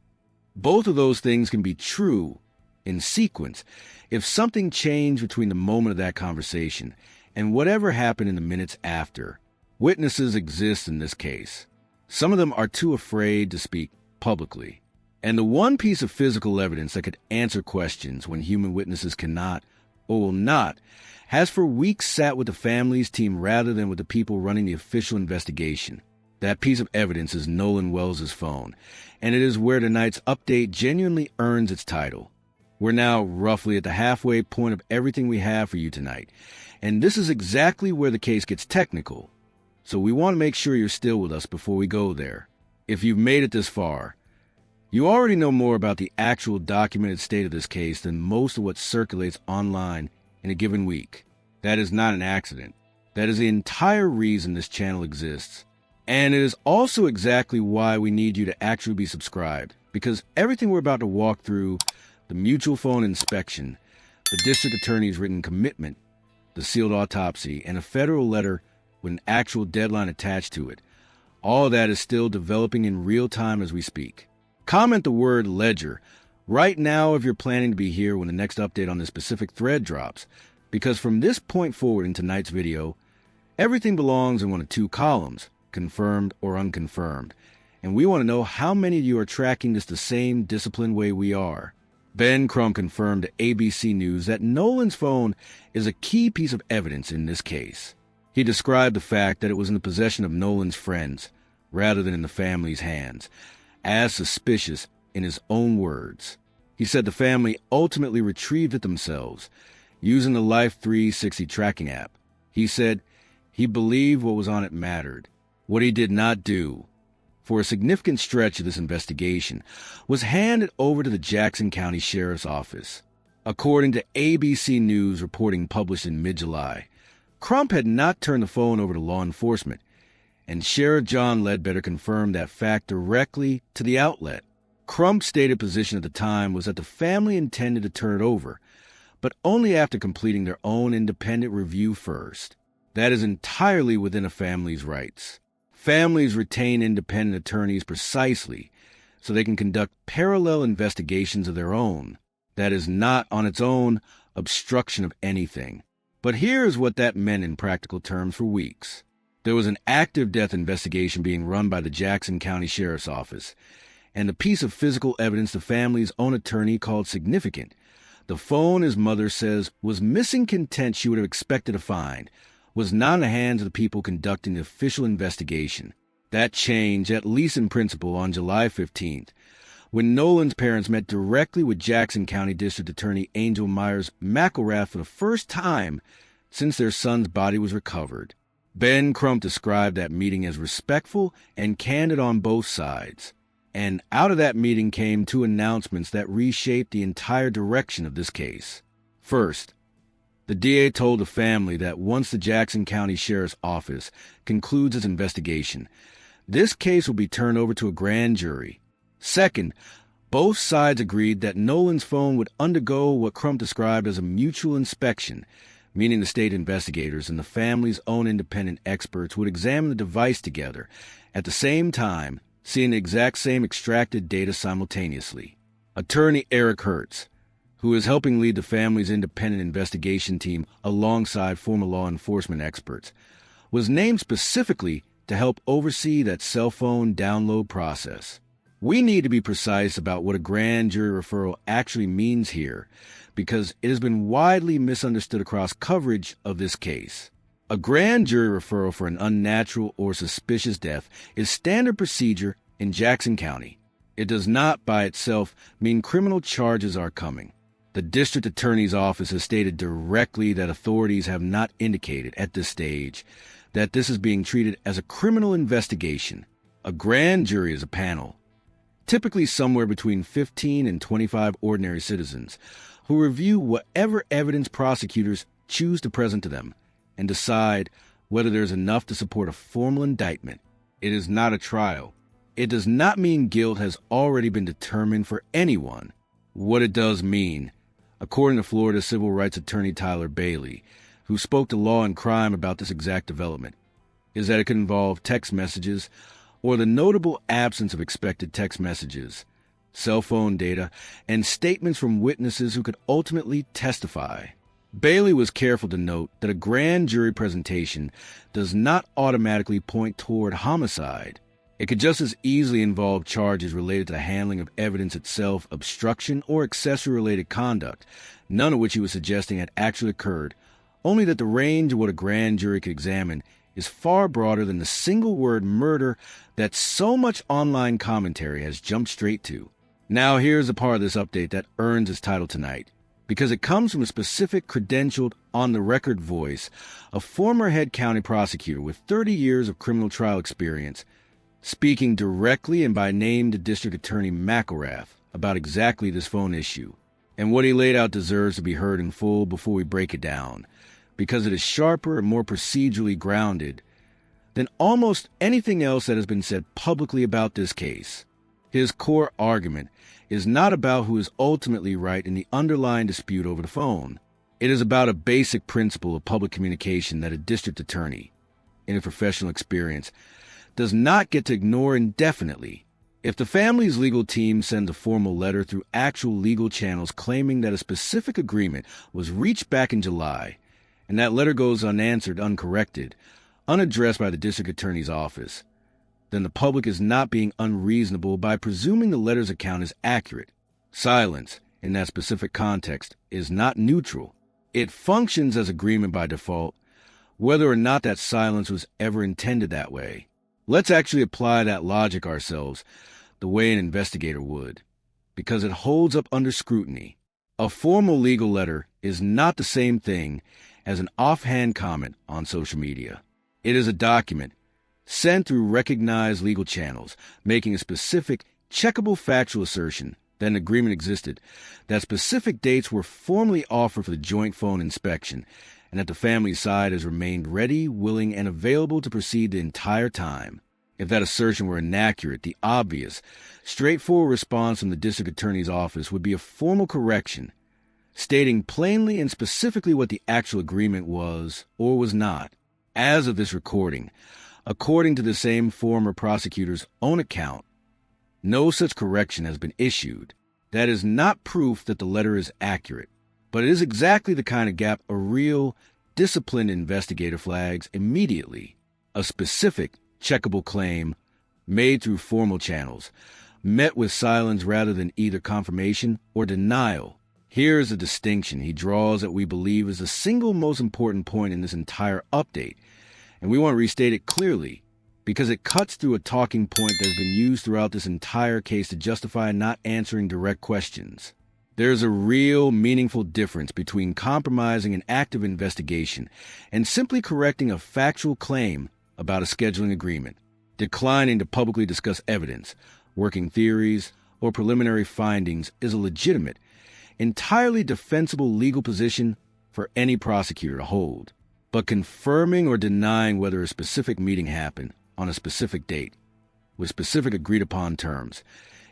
Both of those things can be true in sequence if something changed between the moment of that conversation and whatever happened in the minutes after. Witnesses exist in this case. Some of them are too afraid to speak publicly. And the one piece of physical evidence that could answer questions when human witnesses cannot or will not has for weeks sat with the family's team rather than with the people running the official investigation. That piece of evidence is Nolan Wells' phone, and it is where tonight's update genuinely earns its title. We're now roughly at the halfway point of everything we have for you tonight, and this is exactly where the case gets technical. So we want to make sure you're still with us before we go there. If you've made it this far, you already know more about the actual documented state of this case than most of what circulates online in a given week. That is not an accident. That is the entire reason this channel exists. And it is also exactly why we need you to actually be subscribed, because everything we're about to walk through, the mutual phone inspection, the district attorney's written commitment, the sealed autopsy, and a federal letter with an actual deadline attached to it, all of that is still developing in real time as we speak. Comment the word ledger right now if you're planning to be here when the next update on this specific thread drops, because from this point forward in tonight's video, everything belongs in one of two columns, confirmed or unconfirmed, and we want to know how many of you are tracking this the same disciplined way we are. Ben Crump confirmed to ABC News that Nolan's phone is a key piece of evidence in this case. He described the fact that it was in the possession of Nolan's friends, rather than in the family's hands, as suspicious in his own words. He said the family ultimately retrieved it themselves, using the Life 360 tracking app. He said he believed what was on it mattered. What he did not do, for a significant stretch of this investigation, was hand it over to the Jackson County Sheriff's Office. According to ABC News reporting published in mid-July, Crump had not turned the phone over to law enforcement, and Sheriff John Ledbetter confirmed that fact directly to the outlet. Crump's stated position at the time was that the family intended to turn it over, but only after completing their own independent review first. That is entirely within a family's rights. Families retain independent attorneys precisely so they can conduct parallel investigations of their own. That is not, on its own, obstruction of anything. But here's what that meant in practical terms for weeks. There was an active death investigation being run by the Jackson County Sheriff's Office, and the piece of physical evidence the family's own attorney called significant. The phone his mother says was missing content she would have expected to find was not in the hands of the people conducting the official investigation. That changed, at least in principle, on July 15th, when Nolan's parents met directly with Jackson County District Attorney Angel Myers McElrath for the first time since their son's body was recovered. Ben Crump described that meeting as respectful and candid on both sides. And out of that meeting came two announcements that reshaped the entire direction of this case. First, the DA told the family that once the Jackson County Sheriff's Office concludes its investigation, this case will be turned over to a grand jury. Second, both sides agreed that Nolan's phone would undergo what Crump described as a mutual inspection, meaning the state investigators and the family's own independent experts would examine the device together, at the same time seeing the exact same extracted data simultaneously. Attorney Eric Hertz, who is helping lead the family's independent investigation team alongside former law enforcement experts, was named specifically to help oversee that cell phone download process. We need to be precise about what a grand jury referral actually means here, because it has been widely misunderstood across coverage of this case. A grand jury referral for an unnatural or suspicious death is standard procedure in Jackson County. It does not by itself mean criminal charges are coming. The district attorney's office has stated directly that authorities have not indicated at this stage that this is being treated as a criminal investigation. A grand jury is a panel, typically somewhere between 15 and 25 ordinary citizens, who review whatever evidence prosecutors choose to present to them and decide whether there's enough to support a formal indictment. It is not a trial. It does not mean guilt has already been determined for anyone. What it does mean, according to Florida civil rights attorney Tyler Bailey, who spoke to Law and Crime about this exact development, is that it could involve text messages or the notable absence of expected text messages, cell phone data, and statements from witnesses who could ultimately testify. Bailey was careful to note that a grand jury presentation does not automatically point toward homicide. It could just as easily involve charges related to the handling of evidence itself, obstruction, or accessory-related conduct, none of which he was suggesting had actually occurred, only that the range of what a grand jury could examine is far broader than the single word murder that so much online commentary has jumped straight to. Now here's a part of this update that earns its title tonight, because it comes from a specific credentialed, on-the-record voice, a former head county prosecutor with 30 years of criminal trial experience, speaking directly and by name to District Attorney McElrath about exactly this phone issue. And what he laid out deserves to be heard in full before we break it down, because it is sharper and more procedurally grounded than almost anything else that has been said publicly about this case. His core argument is not about who is ultimately right in the underlying dispute over the phone. It is about a basic principle of public communication that a district attorney, in a professional experience, does not get to ignore indefinitely. If the family's legal team sends a formal letter through actual legal channels claiming that a specific agreement was reached back in July, and that letter goes unanswered, uncorrected, unaddressed by the district attorney's office, then the public is not being unreasonable by presuming the letter's account is accurate. Silence, in that specific context, is not neutral. It functions as agreement by default, whether or not that silence was ever intended that way. Let's actually apply that logic ourselves the way an investigator would, because it holds up under scrutiny. A formal legal letter is not the same thing as an offhand comment on social media. It is a document sent through recognized legal channels, making a specific, checkable factual assertion that an agreement existed, that specific dates were formally offered for the joint phone inspection, and that the family side has remained ready, willing, and available to proceed the entire time. If that assertion were inaccurate, the obvious, straightforward response from the district attorney's office would be a formal correction, stating plainly and specifically what the actual agreement was or was not. As of this recording, according to the same former prosecutor's own account, no such correction has been issued. That is not proof that the letter is accurate, but it is exactly the kind of gap a real, disciplined investigator flags immediately. A specific, checkable claim made through formal channels, met with silence rather than either confirmation or denial. Here is a distinction he draws that we believe is the single most important point in this entire update, and we want to restate it clearly because it cuts through a talking point that has been used throughout this entire case to justify not answering direct questions. There's a real, meaningful difference between compromising an active investigation and simply correcting a factual claim about a scheduling agreement, declining to publicly discuss evidence, working theories, or preliminary findings is a legitimate, entirely defensible legal position for any prosecutor to hold. But confirming or denying whether a specific meeting happened on a specific date with specific agreed-upon terms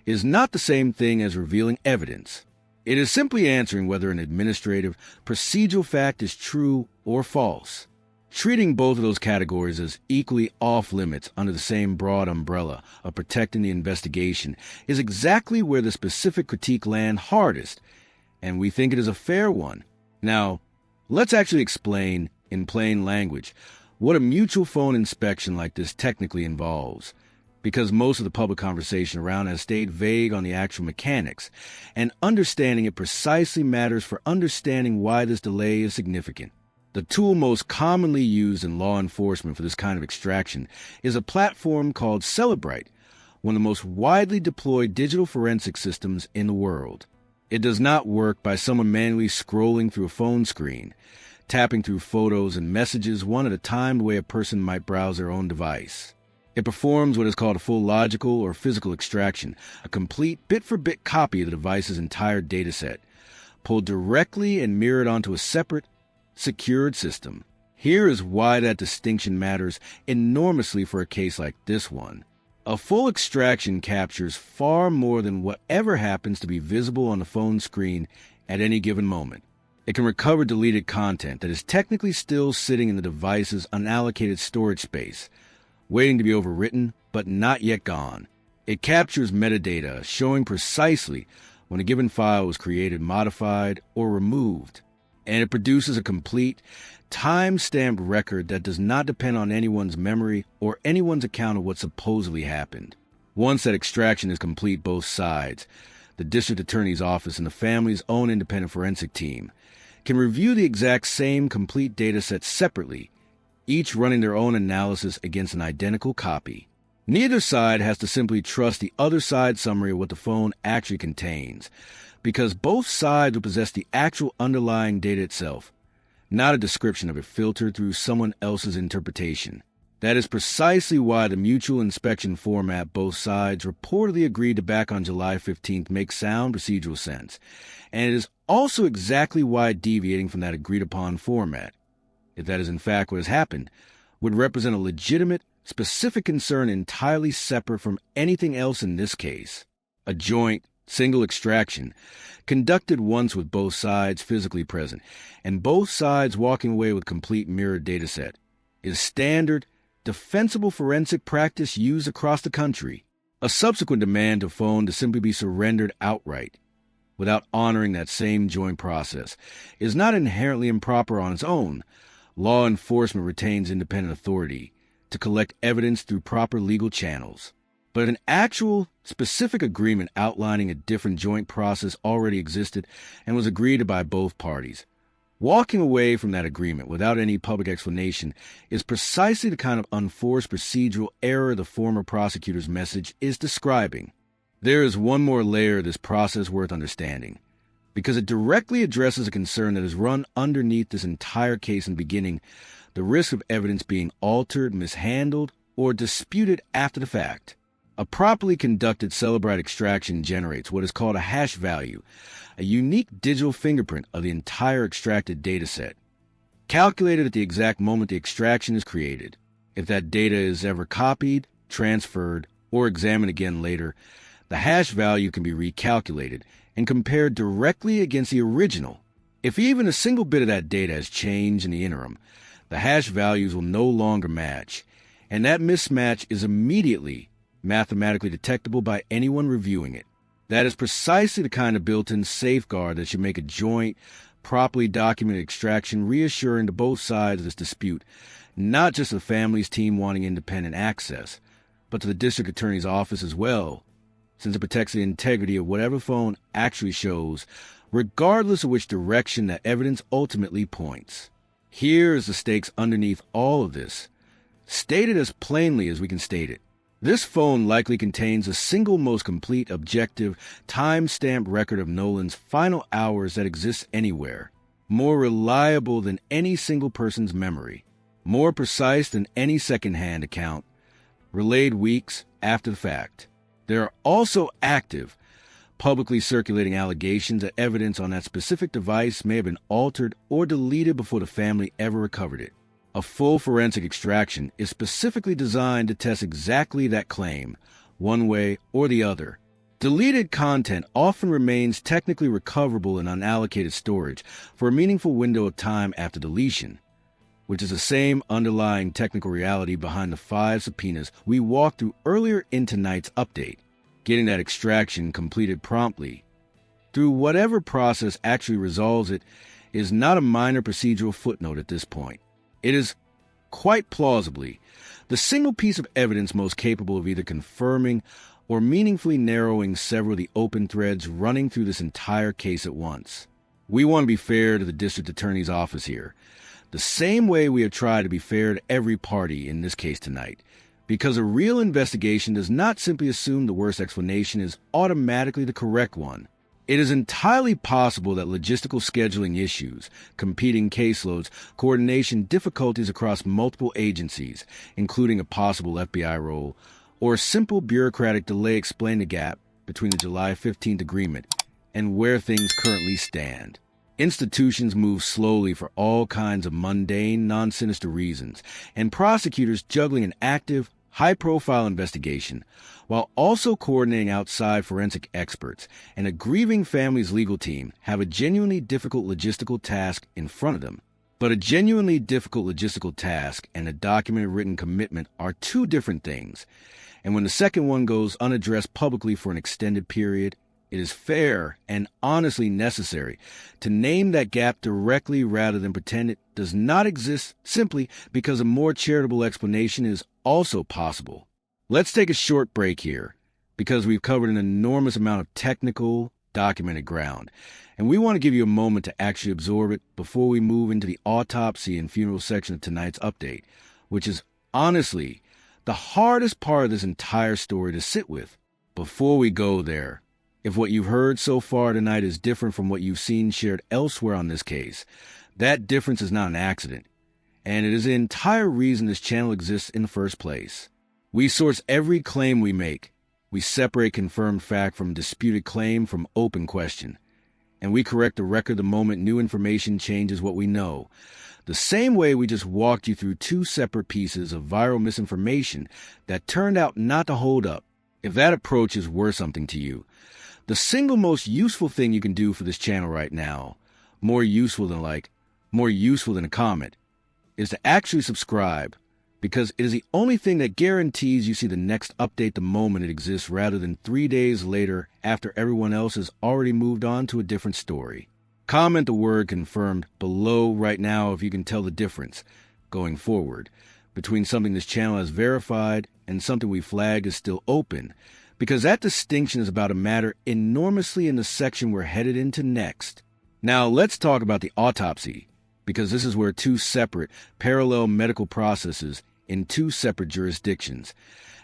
is not the same thing as revealing evidence. It is simply answering whether an administrative, procedural fact is true or false. Treating both of those categories as equally off-limits under the same broad umbrella of protecting the investigation is exactly where the specific critique lands hardest, and we think it is a fair one. Now, let's actually explain, in plain language, what a mutual phone inspection like this technically involves, because most of the public conversation around has stayed vague on the actual mechanics, and understanding it precisely matters for understanding why this delay is significant. The tool most commonly used in law enforcement for this kind of extraction is a platform called Cellebrite, one of the most widely deployed digital forensic systems in the world. It does not work by someone manually scrolling through a phone screen, tapping through photos and messages one at a time the way a person might browse their own device. It performs what is called a full logical or physical extraction, a complete bit-for-bit copy of the device's entire dataset, pulled directly and mirrored onto a separate, secured system. Here is why that distinction matters enormously for a case like this one. A full extraction captures far more than whatever happens to be visible on the phone screen at any given moment. It can recover deleted content that is technically still sitting in the device's unallocated storage space, waiting to be overwritten, but not yet gone. It captures metadata showing precisely when a given file was created, modified, or removed. And it produces a complete, time-stamped record that does not depend on anyone's memory or anyone's account of what supposedly happened. Once that extraction is complete, both sides, the district attorney's office and the family's own independent forensic team, can review the exact same complete data set separately, each running their own analysis against an identical copy. Neither side has to simply trust the other side's summary of what the phone actually contains, because both sides will possess the actual underlying data itself, not a description of it filtered through someone else's interpretation. That is precisely why the mutual inspection format both sides reportedly agreed to back on July 15th makes sound procedural sense, and it is also exactly why deviating from that agreed-upon format, if that is in fact what has happened, would represent a legitimate, specific concern entirely separate from anything else in this case. A joint, single extraction, conducted once with both sides physically present, and both sides walking away with complete mirrored dataset, is standard, defensible forensic practice used across the country. A subsequent demand of phone to simply be surrendered outright, without honoring that same joint process, is not inherently improper on its own. Law enforcement retains independent authority to collect evidence through proper legal channels. But an actual, specific agreement outlining a different joint process already existed and was agreed to by both parties. Walking away from that agreement without any public explanation is precisely the kind of unforced procedural error the former prosecutor's message is describing. There is one more layer of this process worth understanding, because it directly addresses a concern that has run underneath this entire case in the beginning, the risk of evidence being altered, mishandled, or disputed after the fact. A properly conducted Cellebrite extraction generates what is called a hash value, a unique digital fingerprint of the entire extracted dataset, calculated at the exact moment the extraction is created. If that data is ever copied, transferred, or examined again later, the hash value can be recalculated and compared directly against the original. If even a single bit of that data has changed in the interim, the hash values will no longer match, and that mismatch is immediately mathematically detectable by anyone reviewing it. That is precisely the kind of built-in safeguard that should make a joint, properly documented extraction reassuring to both sides of this dispute, not just the family's team wanting independent access, but to the district attorney's office as well, since it protects the integrity of whatever phone actually shows, regardless of which direction that evidence ultimately points. Here is the stakes underneath all of this, stated as plainly as we can state it. This phone likely contains the single most complete, objective, time-stamped record of Nolan's final hours that exists anywhere, more reliable than any single person's memory, more precise than any second-hand account, relayed weeks after the fact. There are also active, publicly circulating allegations that evidence on that specific device may have been altered or deleted before the family ever recovered it. A full forensic extraction is specifically designed to test exactly that claim, one way or the other. Deleted content often remains technically recoverable in unallocated storage for a meaningful window of time after deletion, which is the same underlying technical reality behind the 5 subpoenas we walked through earlier in tonight's update. Getting that extraction completed promptly, through whatever process actually resolves it, is not a minor procedural footnote at this point. It is, quite plausibly, the single piece of evidence most capable of either confirming or meaningfully narrowing several of the open threads running through this entire case at once. We want to be fair to the district attorney's office here, the same way we have tried to be fair to every party in this case tonight, because a real investigation does not simply assume the worst explanation is automatically the correct one. It is entirely possible that logistical scheduling issues, competing caseloads, coordination difficulties across multiple agencies, including a possible FBI role, or a simple bureaucratic delay explain the gap between the July 15th agreement and where things currently stand. Institutions move slowly for all kinds of mundane, non-sinister reasons, and prosecutors juggling an active, high-profile investigation while also coordinating outside forensic experts and a grieving family's legal team have a genuinely difficult logistical task in front of them. But a genuinely difficult logistical task and a documented written commitment are two different things, and when the second one goes unaddressed publicly for an extended period, it is fair and honestly necessary to name that gap directly rather than pretend it does not exist simply because a more charitable explanation is also possible. Let's take a short break here because we've covered an enormous amount of technical, documented ground, and we want to give you a moment to actually absorb it before we move into the autopsy and funeral section of tonight's update, which is honestly the hardest part of this entire story to sit with. Before we go there, if what you've heard so far tonight is different from what you've seen shared elsewhere on this case, that difference is not an accident, and it is the entire reason this channel exists in the first place. We source every claim we make. We separate confirmed fact from disputed claim from open question, and we correct the record the moment new information changes what we know. The same way we just walked you through 2 separate pieces of viral misinformation that turned out not to hold up. If that approach is worth something to you, the single most useful thing you can do for this channel right now, more useful than a comment, is to actually subscribe, because it is the only thing that guarantees you see the next update the moment it exists rather than 3 days later after everyone else has already moved on to a different story. Comment the word confirmed below right now if you can tell the difference, going forward, between something this channel has verified and something we flag as still open, because that distinction is about a matter enormously in the section we're headed into next. Now let's talk about the autopsy, because this is where 2 separate, parallel medical processes in 2 separate jurisdictions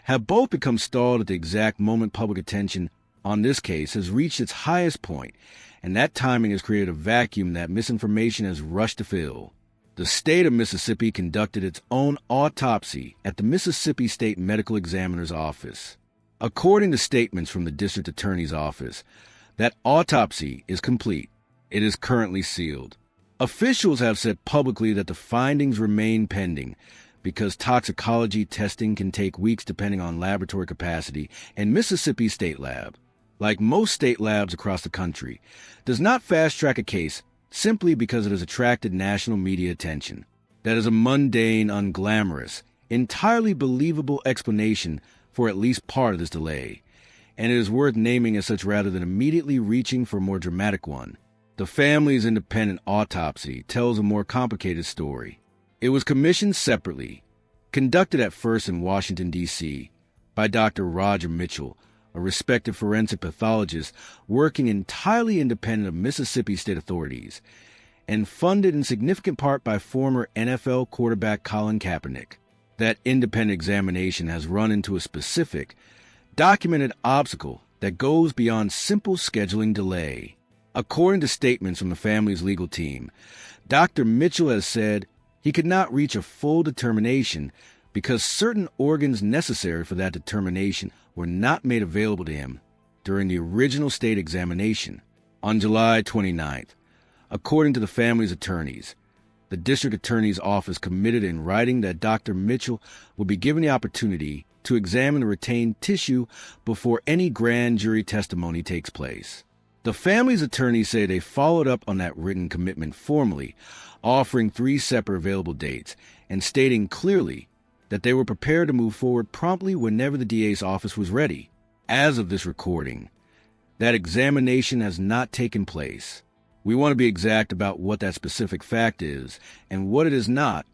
have both become stalled at the exact moment public attention on this case has reached its highest point, and that timing has created a vacuum that misinformation has rushed to fill. The state of Mississippi conducted its own autopsy at the Mississippi State Medical Examiner's Office. According to statements from the district attorney's office, that autopsy is complete. It is currently sealed. Officials have said publicly that the findings remain pending because toxicology testing can take weeks depending on laboratory capacity, and Mississippi State Lab, like most state labs across the country, does not fast-track a case simply because it has attracted national media attention. That is a mundane, unglamorous, entirely believable explanation for at least part of this delay, and it is worth naming as such rather than immediately reaching for a more dramatic one. The family's independent autopsy tells a more complicated story. It was commissioned separately, conducted at first in Washington, D.C., by Dr. Roger Mitchell, a respected forensic pathologist working entirely independent of Mississippi state authorities, and funded in significant part by former NFL quarterback Colin Kaepernick. That independent examination has run into a specific, documented obstacle that goes beyond simple scheduling delay. According to statements from the family's legal team, Dr. Mitchell has said he could not reach a full determination because certain organs necessary for that determination were not made available to him during the original state examination on July 29th. According to the family's attorneys, the district attorney's office committed in writing that Dr. Mitchell would be given the opportunity to examine the retained tissue before any grand jury testimony takes place. The family's attorneys say they followed up on that written commitment formally, offering 3 separate available dates and stating clearly that they were prepared to move forward promptly whenever the DA's office was ready. As of this recording, that examination has not taken place. We want to be exact about what that specific fact is and what it is not,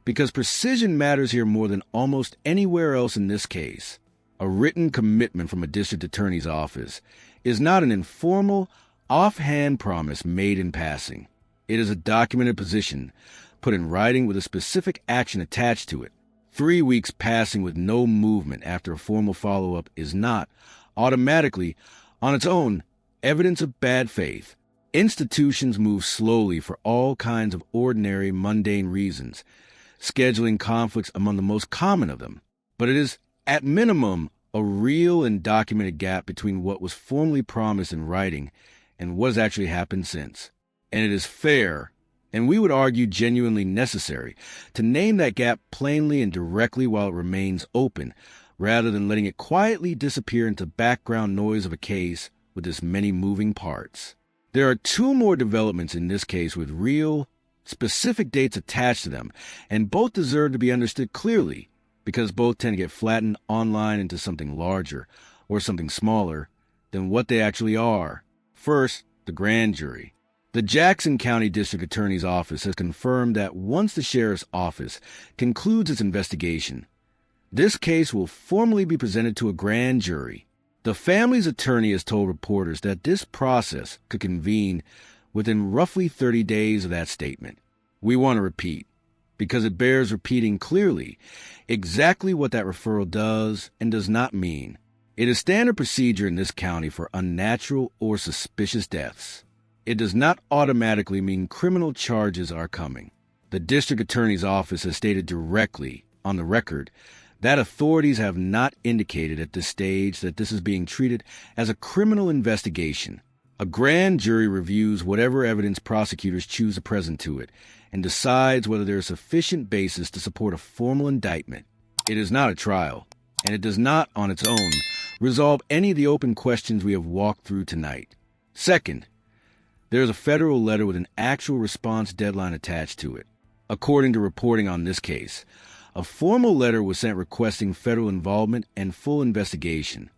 because precision matters here more than almost anywhere else in this case. A written commitment from a district attorney's office is not an informal, offhand promise made in passing. It is a documented position put in writing with a specific action attached to it. 3 weeks passing with no movement after a formal follow-up is not, automatically, on its own, evidence of bad faith. Institutions move slowly for all kinds of ordinary, mundane reasons, scheduling conflicts among the most common of them. But it is, at minimum, a real and documented gap between what was formally promised in writing and what has actually happened since. And it is fair, and we would argue genuinely necessary, to name that gap plainly and directly while it remains open, rather than letting it quietly disappear into background noise of a case with its many moving parts. There are 2 more developments in this case with real, specific dates attached to them, and both deserve to be understood clearly, because both tend to get flattened online into something larger, or something smaller, than what they actually are. First, the grand jury. The Jackson County District Attorney's Office has confirmed that once the Sheriff's Office concludes its investigation, this case will formally be presented to a grand jury. The family's attorney has told reporters that this process could convene within roughly 30 days of that statement. We want to repeat, because it bears repeating clearly, exactly what that referral does and does not mean. It is standard procedure in this county for unnatural or suspicious deaths. It does not automatically mean criminal charges are coming. The district attorney's office has stated directly, on the record, that authorities have not indicated at this stage that this is being treated as a criminal investigation. A grand jury reviews whatever evidence prosecutors choose to present to it and decides whether there is sufficient basis to support a formal indictment. It is not a trial, and it does not, on its own, resolve any of the open questions we have walked through tonight. Second, there is a federal letter with an actual response deadline attached to it. According to reporting on this case, a formal letter was sent requesting federal involvement and full investigation,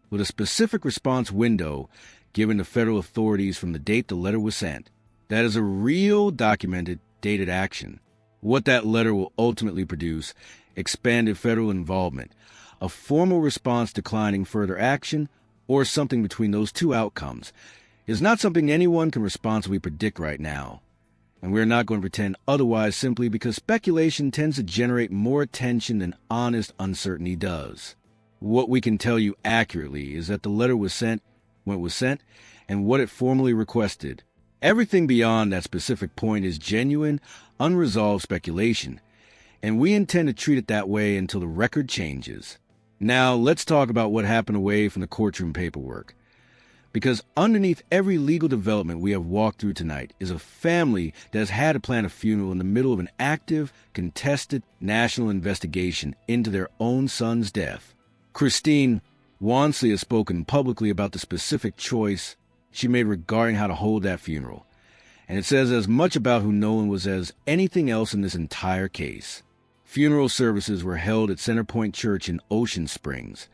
with a specific response window given to federal authorities from the date the letter was sent. That is a real, documented, dated action. What that letter will ultimately produce: expanded federal involvement, a formal response declining further action, or something between those 2 outcomes, is not something anyone can responsibly predict right now. And we are not going to pretend otherwise simply because speculation tends to generate more attention than honest uncertainty does. What we can tell you accurately is that the letter was sent when it was sent and what it formally requested. Everything beyond that specific point is genuine, unresolved speculation, and we intend to treat it that way until the record changes. Now, let's talk about what happened away from the courtroom paperwork. Because underneath every legal development we have walked through tonight is a family that has had to plan a funeral in the middle of an active, contested national investigation into their own son's death. Christine Wansley has spoken publicly about the specific choice she made regarding how to hold that funeral, and it says as much about who Nolan was as anything else in this entire case. Funeral services were held at Centerpoint Church in Ocean Springs,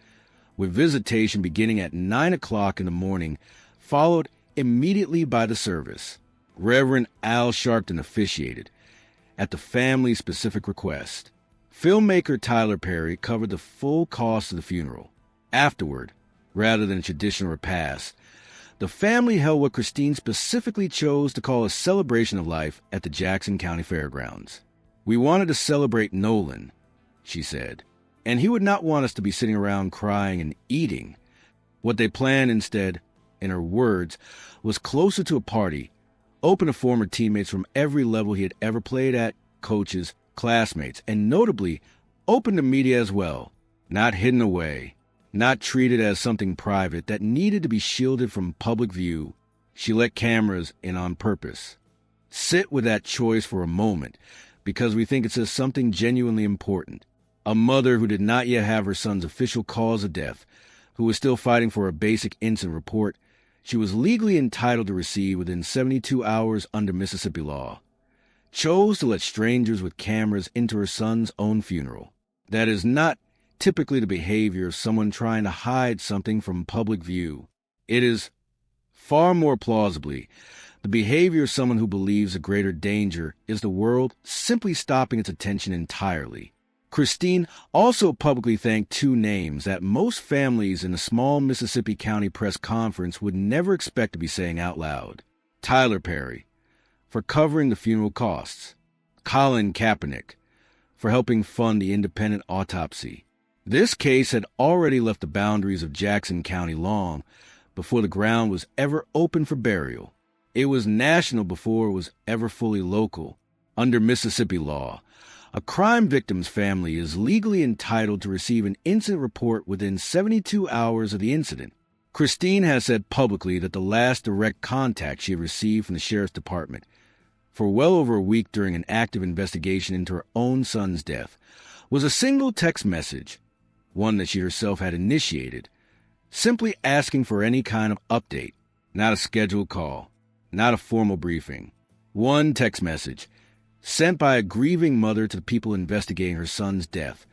with visitation beginning at 9 o'clock in the morning, followed immediately by the service. Reverend Al Sharpton officiated, at the family's specific request. Filmmaker Tyler Perry covered the full cost of the funeral. Afterward, rather than a traditional repast, the family held what Christine specifically chose to call a celebration of life at the Jackson County Fairgrounds. "We wanted to celebrate Nolan," she said, "and he would not want us to be sitting around crying and eating. What they planned instead, in her words, was closer to a party, open to former teammates from every level he had ever played at, coaches, classmates, and notably, open to media as well, not hidden away, not treated as something private that needed to be shielded from public view. She let cameras in on purpose. Sit with that choice for a moment, because we think it says something genuinely important. A mother who did not yet have her son's official cause of death, who was still fighting for a basic incident report she was legally entitled to receive within 72 hours under Mississippi law, chose to let strangers with cameras into her son's own funeral. That is not typically the behavior of someone trying to hide something from public view. It is, far more plausibly, the behavior of someone who believes a greater danger is the world simply stopping its attention entirely. Christine also publicly thanked two names that most families in a small Mississippi County press conference would never expect to be saying out loud. Tyler Perry, for covering the funeral costs. Colin Kaepernick, for helping fund the independent autopsy. This case had already left the boundaries of Jackson County long before the ground was ever open for burial. It was national before it was ever fully local. Under Mississippi law, a crime victim's family is legally entitled to receive an incident report within 72 hours of the incident. Christine has said publicly that the last direct contact she had received from the sheriff's department for well over a week during an active investigation into her own son's death was a single text message, one that she herself had initiated, simply asking for any kind of update, not a scheduled call, not a formal briefing. One text message sent by a grieving mother to the people investigating her son's death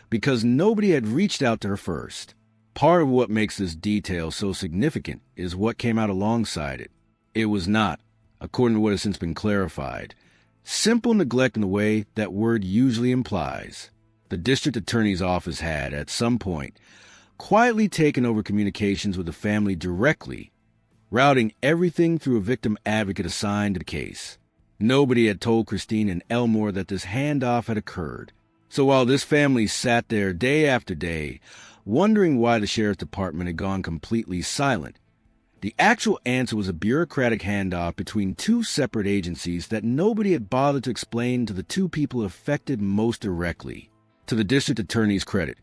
because nobody had reached out to her first. Part of what makes this detail so significant is what came out alongside it. It was not, according to what has since been clarified, simple neglect in the way that word usually implies. The district attorney's office had, at some point, quietly taken over communications with the family directly, routing everything through a victim advocate assigned to the case. Nobody had told Christine and Elmore that this handoff had occurred. So while this family sat there day after day, wondering why the sheriff's department had gone completely silent, the actual answer was a bureaucratic handoff between two separate agencies that nobody had bothered to explain to the two people affected most directly. To the district attorney's credit,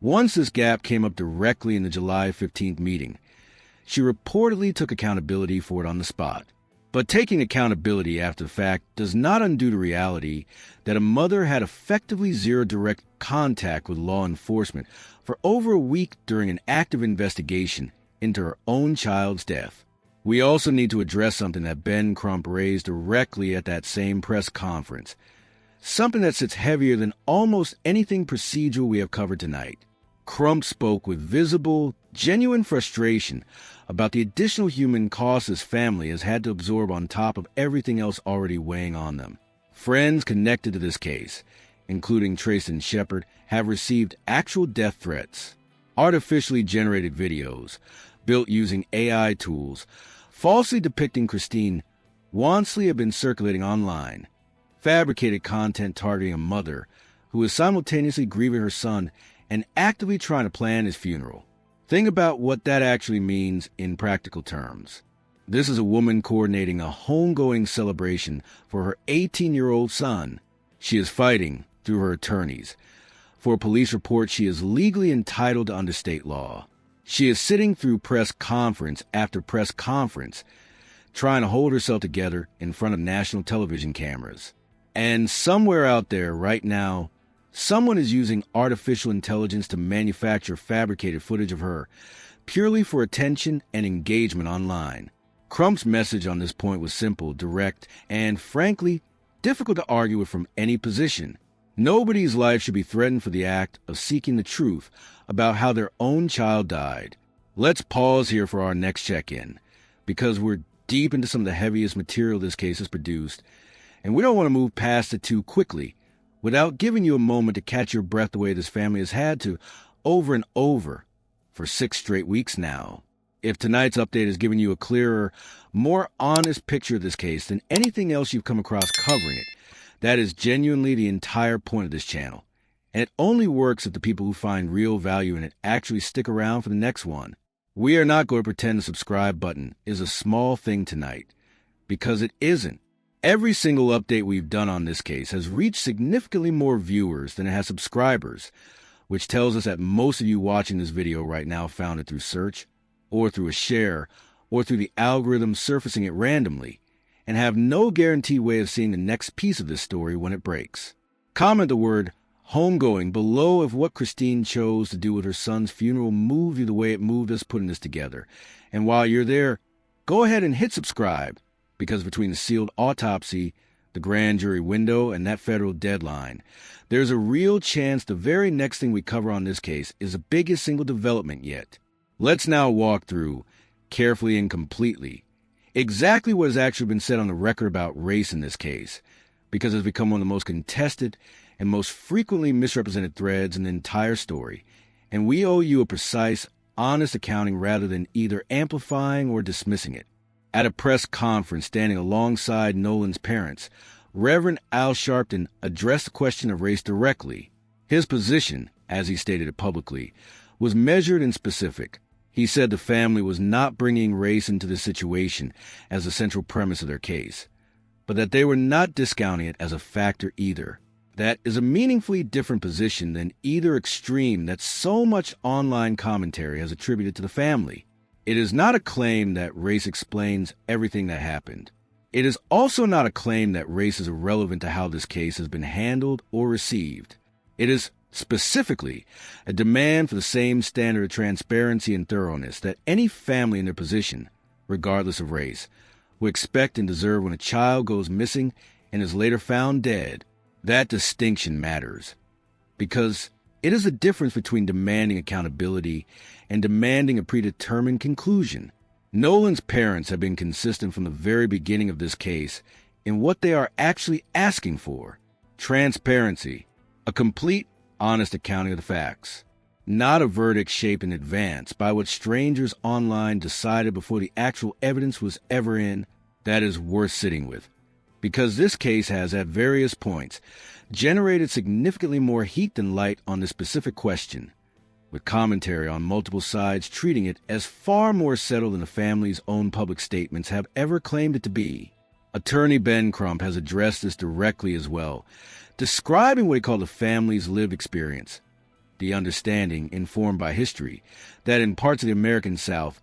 once this gap came up directly in the July 15th meeting, she reportedly took accountability for it on the spot. But taking accountability after the fact does not undo the reality that a mother had effectively zero direct contact with law enforcement for over a week during an active investigation into her own child's death. We also need to address something that Ben Crump raised directly at that same press conference, something that sits heavier than almost anything procedural we have covered tonight. Crump spoke with visible, genuine frustration about the additional human costs his family has had to absorb on top of everything else already weighing on them. Friends connected to this case, including Trayson Shepard, have received actual death threats, artificially generated videos, built using AI tools, falsely depicting Christine Wansley have been circulating online, fabricated content targeting a mother who is simultaneously grieving her son and actively trying to plan his funeral. Think about what that actually means in practical terms. This is a woman coordinating a homegoing celebration for her 18-year-old son. She is fighting, through her attorneys, for a police report she is legally entitled to under state law. She is sitting through press conference after press conference, trying to hold herself together in front of national television cameras. And somewhere out there right now, someone is using artificial intelligence to manufacture fabricated footage of her, purely for attention and engagement online. Crump's message on this point was simple, direct, and frankly, difficult to argue with from any position. Nobody's life should be threatened for the act of seeking the truth about how their own child died. Let's pause here for our next check-in, because we're deep into some of the heaviest material this case has produced, and we don't want to move past it too quickly without giving you a moment to catch your breath the way this family has had to, over and over, for 6 straight weeks now. If tonight's update has given you a clearer, more honest picture of this case than anything else you've come across covering it, that is genuinely the entire point of this channel. And it only works if the people who find real value in it actually stick around for the next one. We are not going to pretend the subscribe button is a small thing tonight, because it isn't. Every single update we've done on this case has reached significantly more viewers than it has subscribers, which tells us that most of you watching this video right now found it through search, or through a share, or through the algorithm surfacing it randomly, and have no guaranteed way of seeing the next piece of this story when it breaks. Comment the word homegoing below if what Christine chose to do with her son's funeral moved you the way it moved us putting this together. And while you're there, go ahead and hit subscribe, because between the sealed autopsy, the grand jury window, and that federal deadline, there's a real chance the very next thing we cover on this case is the biggest single development yet. Let's now walk through, carefully and completely, exactly what has actually been said on the record about race in this case, because it's become one of the most contested and most frequently misrepresented threads in the entire story, and we owe you a precise, honest accounting rather than either amplifying or dismissing it. At a press conference standing alongside Nolan's parents, Reverend Al Sharpton addressed the question of race directly. His position, as he stated it publicly, was measured and specific. He said the family was not bringing race into the situation as the central premise of their case, but that they were not discounting it as a factor either. That is a meaningfully different position than either extreme that so much online commentary has attributed to the family. It is not a claim that race explains everything that happened. It is also not a claim that race is irrelevant to how this case has been handled or received. It is specifically a demand for the same standard of transparency and thoroughness that any family in their position, regardless of race, would expect and deserve when a child goes missing and is later found dead. That distinction matters, because it is the difference between demanding accountability and demanding a predetermined conclusion. Nolan's parents have been consistent from the very beginning of this case in what they are actually asking for: transparency, a complete, honest accounting of the facts, not a verdict shaped in advance by what strangers online decided before the actual evidence was ever in. That is worth sitting with, because this case has, at various points, generated significantly more heat than light on this specific question, with commentary on multiple sides treating it as far more settled than the family's own public statements have ever claimed it to be. Attorney Ben Crump has addressed this directly as well, describing what he called the family's lived experience, the understanding, informed by history, that in parts of the American South,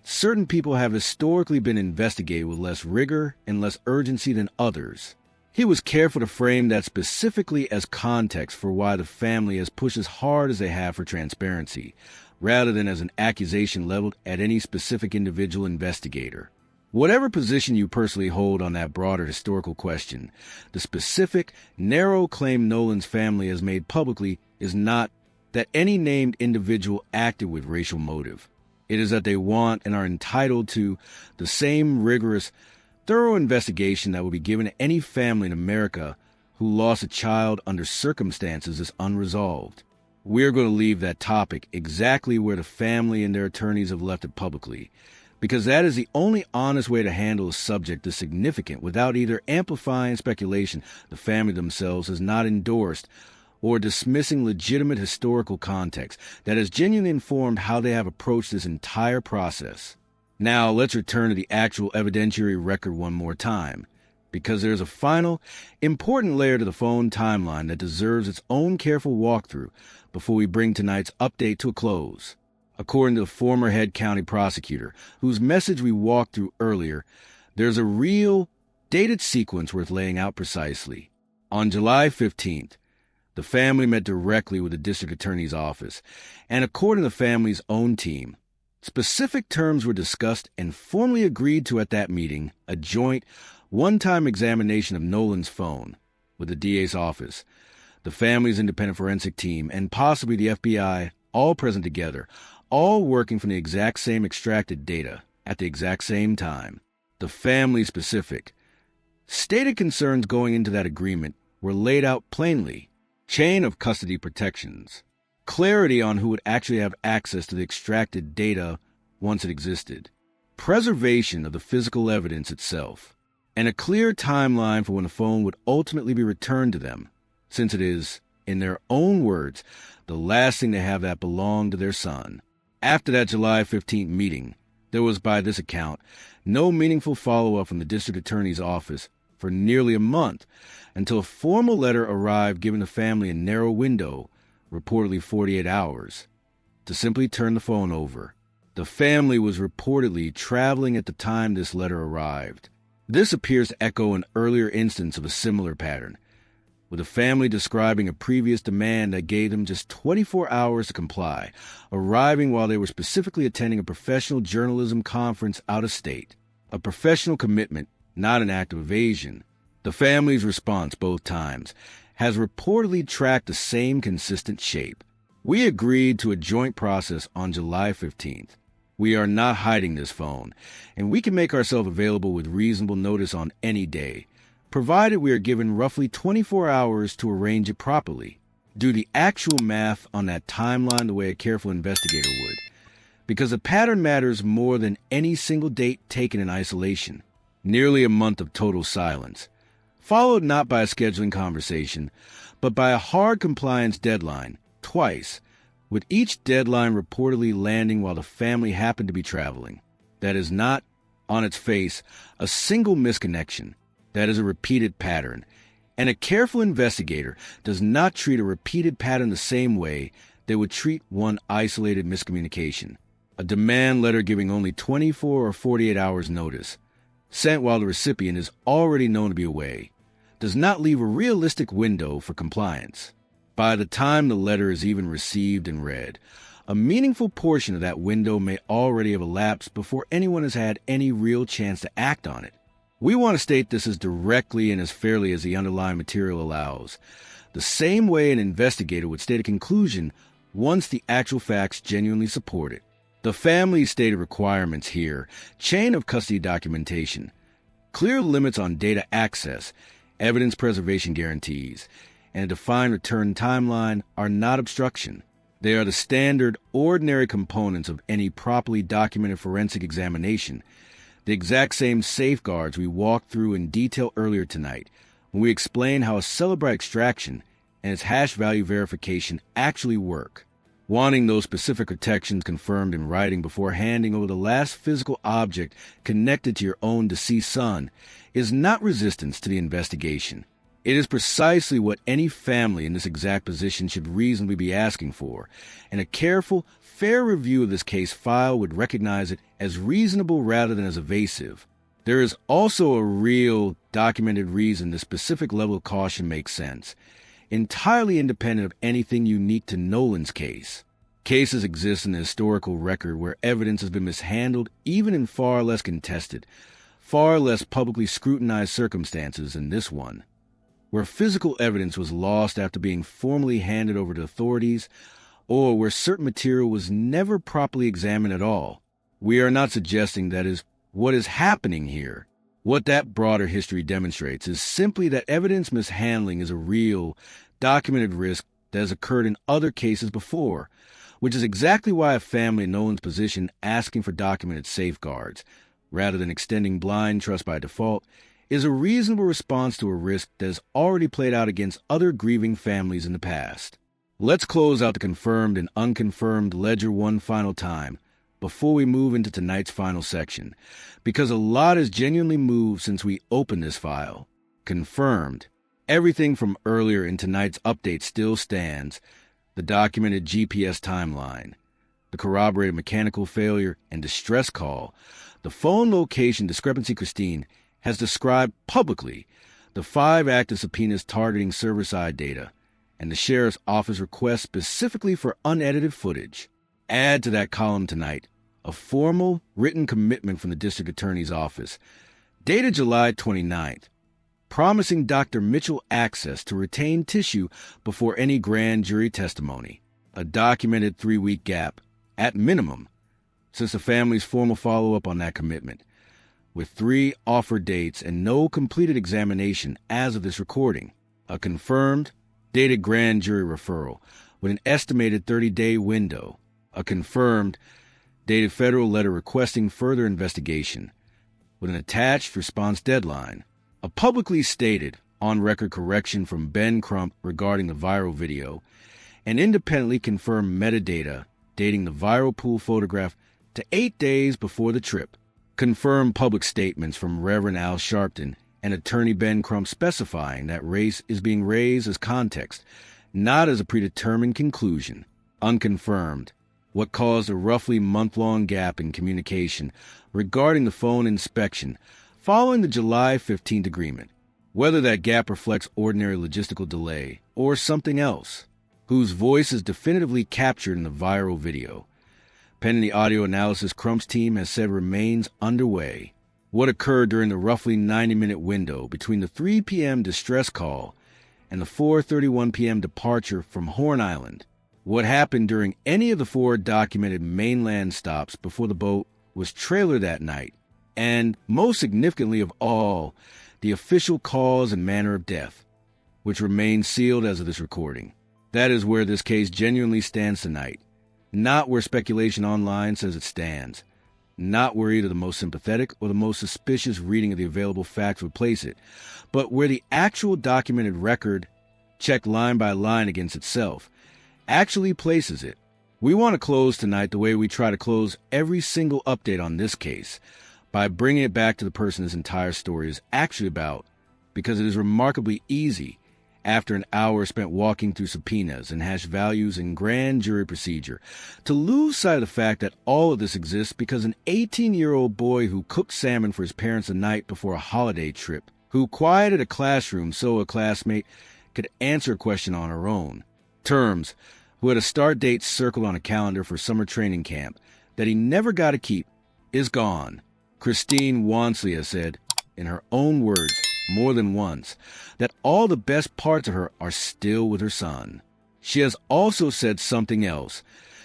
certain people have historically been investigated with less rigor and less urgency than others. He was careful to frame that specifically as context for why the family has pushed as hard as they have for transparency, rather than as an accusation leveled at any specific individual investigator. Whatever position you personally hold on that broader historical question, the specific, narrow claim Nolan's family has made publicly is not that any named individual acted with racial motive. It is that they want and are entitled to the same rigorous, thorough investigation that will be given to any family in America who lost a child under circumstances as unresolved. We're going to leave that topic exactly where the family and their attorneys have left it publicly, because that is the only honest way to handle a subject this significant without either amplifying speculation the family themselves has not endorsed or dismissing legitimate historical context that has genuinely informed how they have approached this entire process. Now, let's return to the actual evidentiary record one more time, because there's a final, important layer to the phone timeline that deserves its own careful walkthrough before we bring tonight's update to a close. According to the former head county prosecutor, whose message we walked through earlier, there's a real, dated sequence worth laying out precisely. On July 15th, the family met directly with the district attorney's office, and according to the family's own team, specific terms were discussed and formally agreed to at that meeting: a joint, one-time examination of Nolan's phone with the DA's office, the family's independent forensic team, and possibly the FBI, all present together, all working from the exact same extracted data at the exact same time. The family-specific, stated concerns going into that agreement were laid out plainly: chain of custody protections, clarity on who would actually have access to the extracted data once it existed, preservation of the physical evidence itself, and a clear timeline for when the phone would ultimately be returned to them, since it is, in their own words, the last thing they have that belonged to their son. After that July 15th meeting, there was, by this account, no meaningful follow-up from the district attorney's office for nearly a month until a formal letter arrived giving the family a narrow window, reportedly 48 hours, to simply turn the phone over. The family was reportedly traveling at the time this letter arrived. This appears to echo an earlier instance of a similar pattern, with the family describing a previous demand that gave them just 24 hours to comply, arriving while they were specifically attending a professional journalism conference out of state. A professional commitment, not an act of evasion. The family's response both times has reportedly tracked the same consistent shape. We agreed to a joint process on July 15th. We are not hiding this phone, and we can make ourselves available with reasonable notice on any day, provided we are given roughly 24 hours to arrange it properly. Do the actual math on that timeline the way a careful investigator would, because the pattern matters more than any single date taken in isolation. Nearly a month of total silence, followed not by a scheduling conversation, but by a hard compliance deadline, twice, with each deadline reportedly landing while the family happened to be traveling. That is not, on its face, a single misconnection. That is a repeated pattern, and a careful investigator does not treat a repeated pattern the same way they would treat one isolated miscommunication. A demand letter giving only 24 or 48 hours notice, sent while the recipient is already known to be away, does not leave a realistic window for compliance. By the time the letter is even received and read, a meaningful portion of that window may already have elapsed before anyone has had any real chance to act on it. We want to state this as directly and as fairly as the underlying material allows, the same way an investigator would state a conclusion once the actual facts genuinely support it. The family's stated requirements here, chain of custody documentation, clear limits on data access, evidence preservation guarantees, and a defined return timeline are not obstruction. They are the standard, ordinary components of any properly documented forensic examination, the exact same safeguards we walked through in detail earlier tonight when we explained how a Cellebrite extraction and its hash value verification actually work. Wanting those specific protections confirmed in writing before handing over the last physical object connected to your own deceased son is not resistance to the investigation. It is precisely what any family in this exact position should reasonably be asking for, and a careful, fair review of this case file would recognize it as reasonable rather than as evasive. There is also a real, documented reason this specific level of caution makes sense, entirely independent of anything unique to Nolan's case. Cases exist in the historical record where evidence has been mishandled even in far less contested, far less publicly scrutinized circumstances than this one, where physical evidence was lost after being formally handed over to authorities, or where certain material was never properly examined at all. We are not suggesting that is what is happening here. What that broader history demonstrates is simply that evidence mishandling is a real, documented risk that has occurred in other cases before, which is exactly why a family in Nolan's position asking for documented safeguards, rather than extending blind trust by default, is a reasonable response to a risk that has already played out against other grieving families in the past. Let's close out the confirmed and unconfirmed ledger one final time before we move into tonight's final section, because a lot has genuinely moved since we opened this file. Confirmed. Everything from earlier in tonight's update still stands. The documented GPS timeline, the corroborated mechanical failure and distress call, the phone location discrepancy Christine has described publicly, the 5 active subpoenas targeting server-side data, and the sheriff's office request specifically for unedited footage. Add to that column tonight a formal written commitment from the district attorney's office, dated July 29th, promising Dr. Mitchell access to retained tissue before any grand jury testimony. A documented 3-week gap, at minimum, since the family's formal follow-up on that commitment, with 3 offer dates and no completed examination as of this recording. A confirmed, dated grand jury referral, with an estimated 30-day window, a confirmed, dated federal letter requesting further investigation, with an attached response deadline, a publicly stated, on-record correction from Ben Crump regarding the viral video, and independently confirmed metadata dating the viral pool photograph to 8 days before the trip, confirmed public statements from Reverend Al Sharpton and attorney Ben Crump specifying that race is being raised as context, not as a predetermined conclusion, unconfirmed, what caused a roughly month-long gap in communication regarding the phone inspection following the July 15th agreement, whether that gap reflects ordinary logistical delay or something else, whose voice is definitively captured in the viral video. Pending the audio analysis Crump's team has said remains underway. What occurred during the roughly 90-minute window between the 3 p.m. distress call and the 4:31 p.m. departure from Horn Island? What happened during any of the 4 documented mainland stops before the boat was trailered that night? And, most significantly of all, the official cause and manner of death, which remains sealed as of this recording. That is where this case genuinely stands tonight. Not where speculation online says it stands. Not where either the most sympathetic or the most suspicious reading of the available facts would place it, but where the actual documented record, checked line by line against itself, actually places it. We want to close tonight the way we try to close every single update on this case, by bringing it back to the person this entire story is actually about, because it is remarkably easy, after an hour spent walking through subpoenas and hash values and grand jury procedure, to lose sight of the fact that all of this exists because an 18-year-old boy who cooked salmon for his parents the night before a holiday trip, who quieted a classroom so a classmate could answer a question on her own, terms, who had a start date circled on a calendar for summer training camp that he never got to keep, is gone. Christine Wansley has said, in her own words, more than once, that all the best parts of her are still with her son. She has also said something else,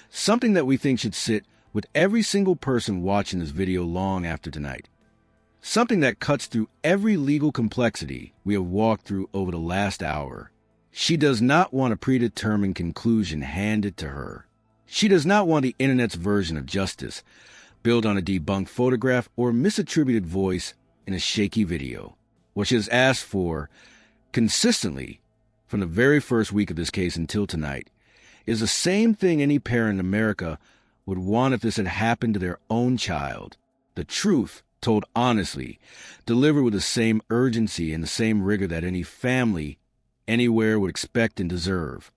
something that we think should sit with every single person watching this video long after tonight. Something that cuts through every legal complexity we have walked through over the last hour. She does not want a predetermined conclusion handed to her. She does not want the internet's version of justice, built on a debunked photograph or misattributed voice in a shaky video. What she has asked for, consistently, from the very first week of this case until tonight, is the same thing any parent in America would want if this had happened to their own child. The truth, told honestly, delivered with the same urgency and the same rigor that any family anywhere would expect and deserve.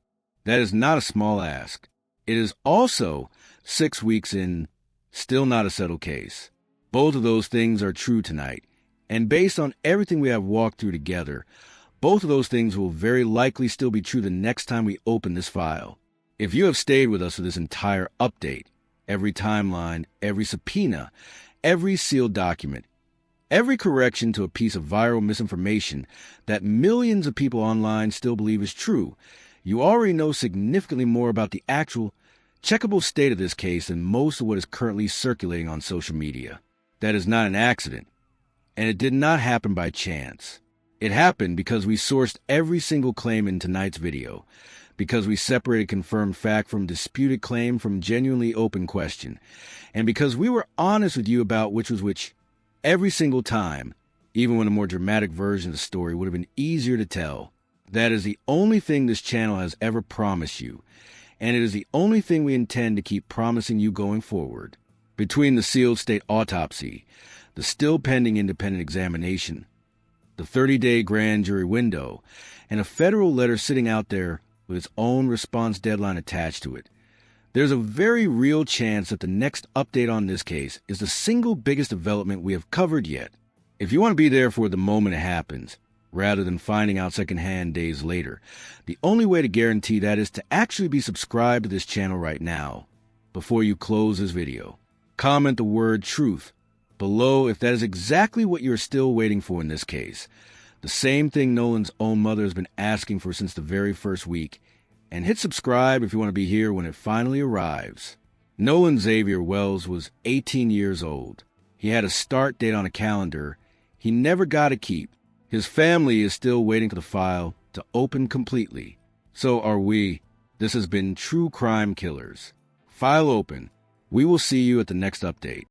That is not a small ask. It is also 6 weeks in, still not a settled case. Both of those things are true tonight. And based on everything we have walked through together, both of those things will very likely still be true the next time we open this file. If you have stayed with us for this entire update, every timeline, every subpoena, every sealed document, every correction to a piece of viral misinformation that millions of people online still believe is true, you already know significantly more about the actual, checkable state of this case than most of what is currently circulating on social media. That is not an accident. And it did not happen by chance. It happened because we sourced every single claim in tonight's video, because we separated confirmed fact from disputed claim from genuinely open question, and because we were honest with you about which was which every single time, even when a more dramatic version of the story would have been easier to tell. That is the only thing this channel has ever promised you, and it is the only thing we intend to keep promising you going forward. Between the sealed state autopsy, the still pending independent examination, the 30-day grand jury window, and a federal letter sitting out there with its own response deadline attached to it, there's a very real chance that the next update on this case is the single biggest development we have covered yet. If you want to be there for the moment it happens, rather than finding out secondhand days later, the only way to guarantee that is to actually be subscribed to this channel right now, before you close this video. Comment the word truth below if that is exactly what you're still waiting for in this case. The same thing Nolan's own mother has been asking for since the very first week. And hit subscribe if you want to be here when it finally arrives. Nolan Xavier Wells was 18 years old. He had a start date on a calendar he never got to keep. His family is still waiting for the file to open completely. So are we. This has been True Crime Killers. File open. We will see you at the next update.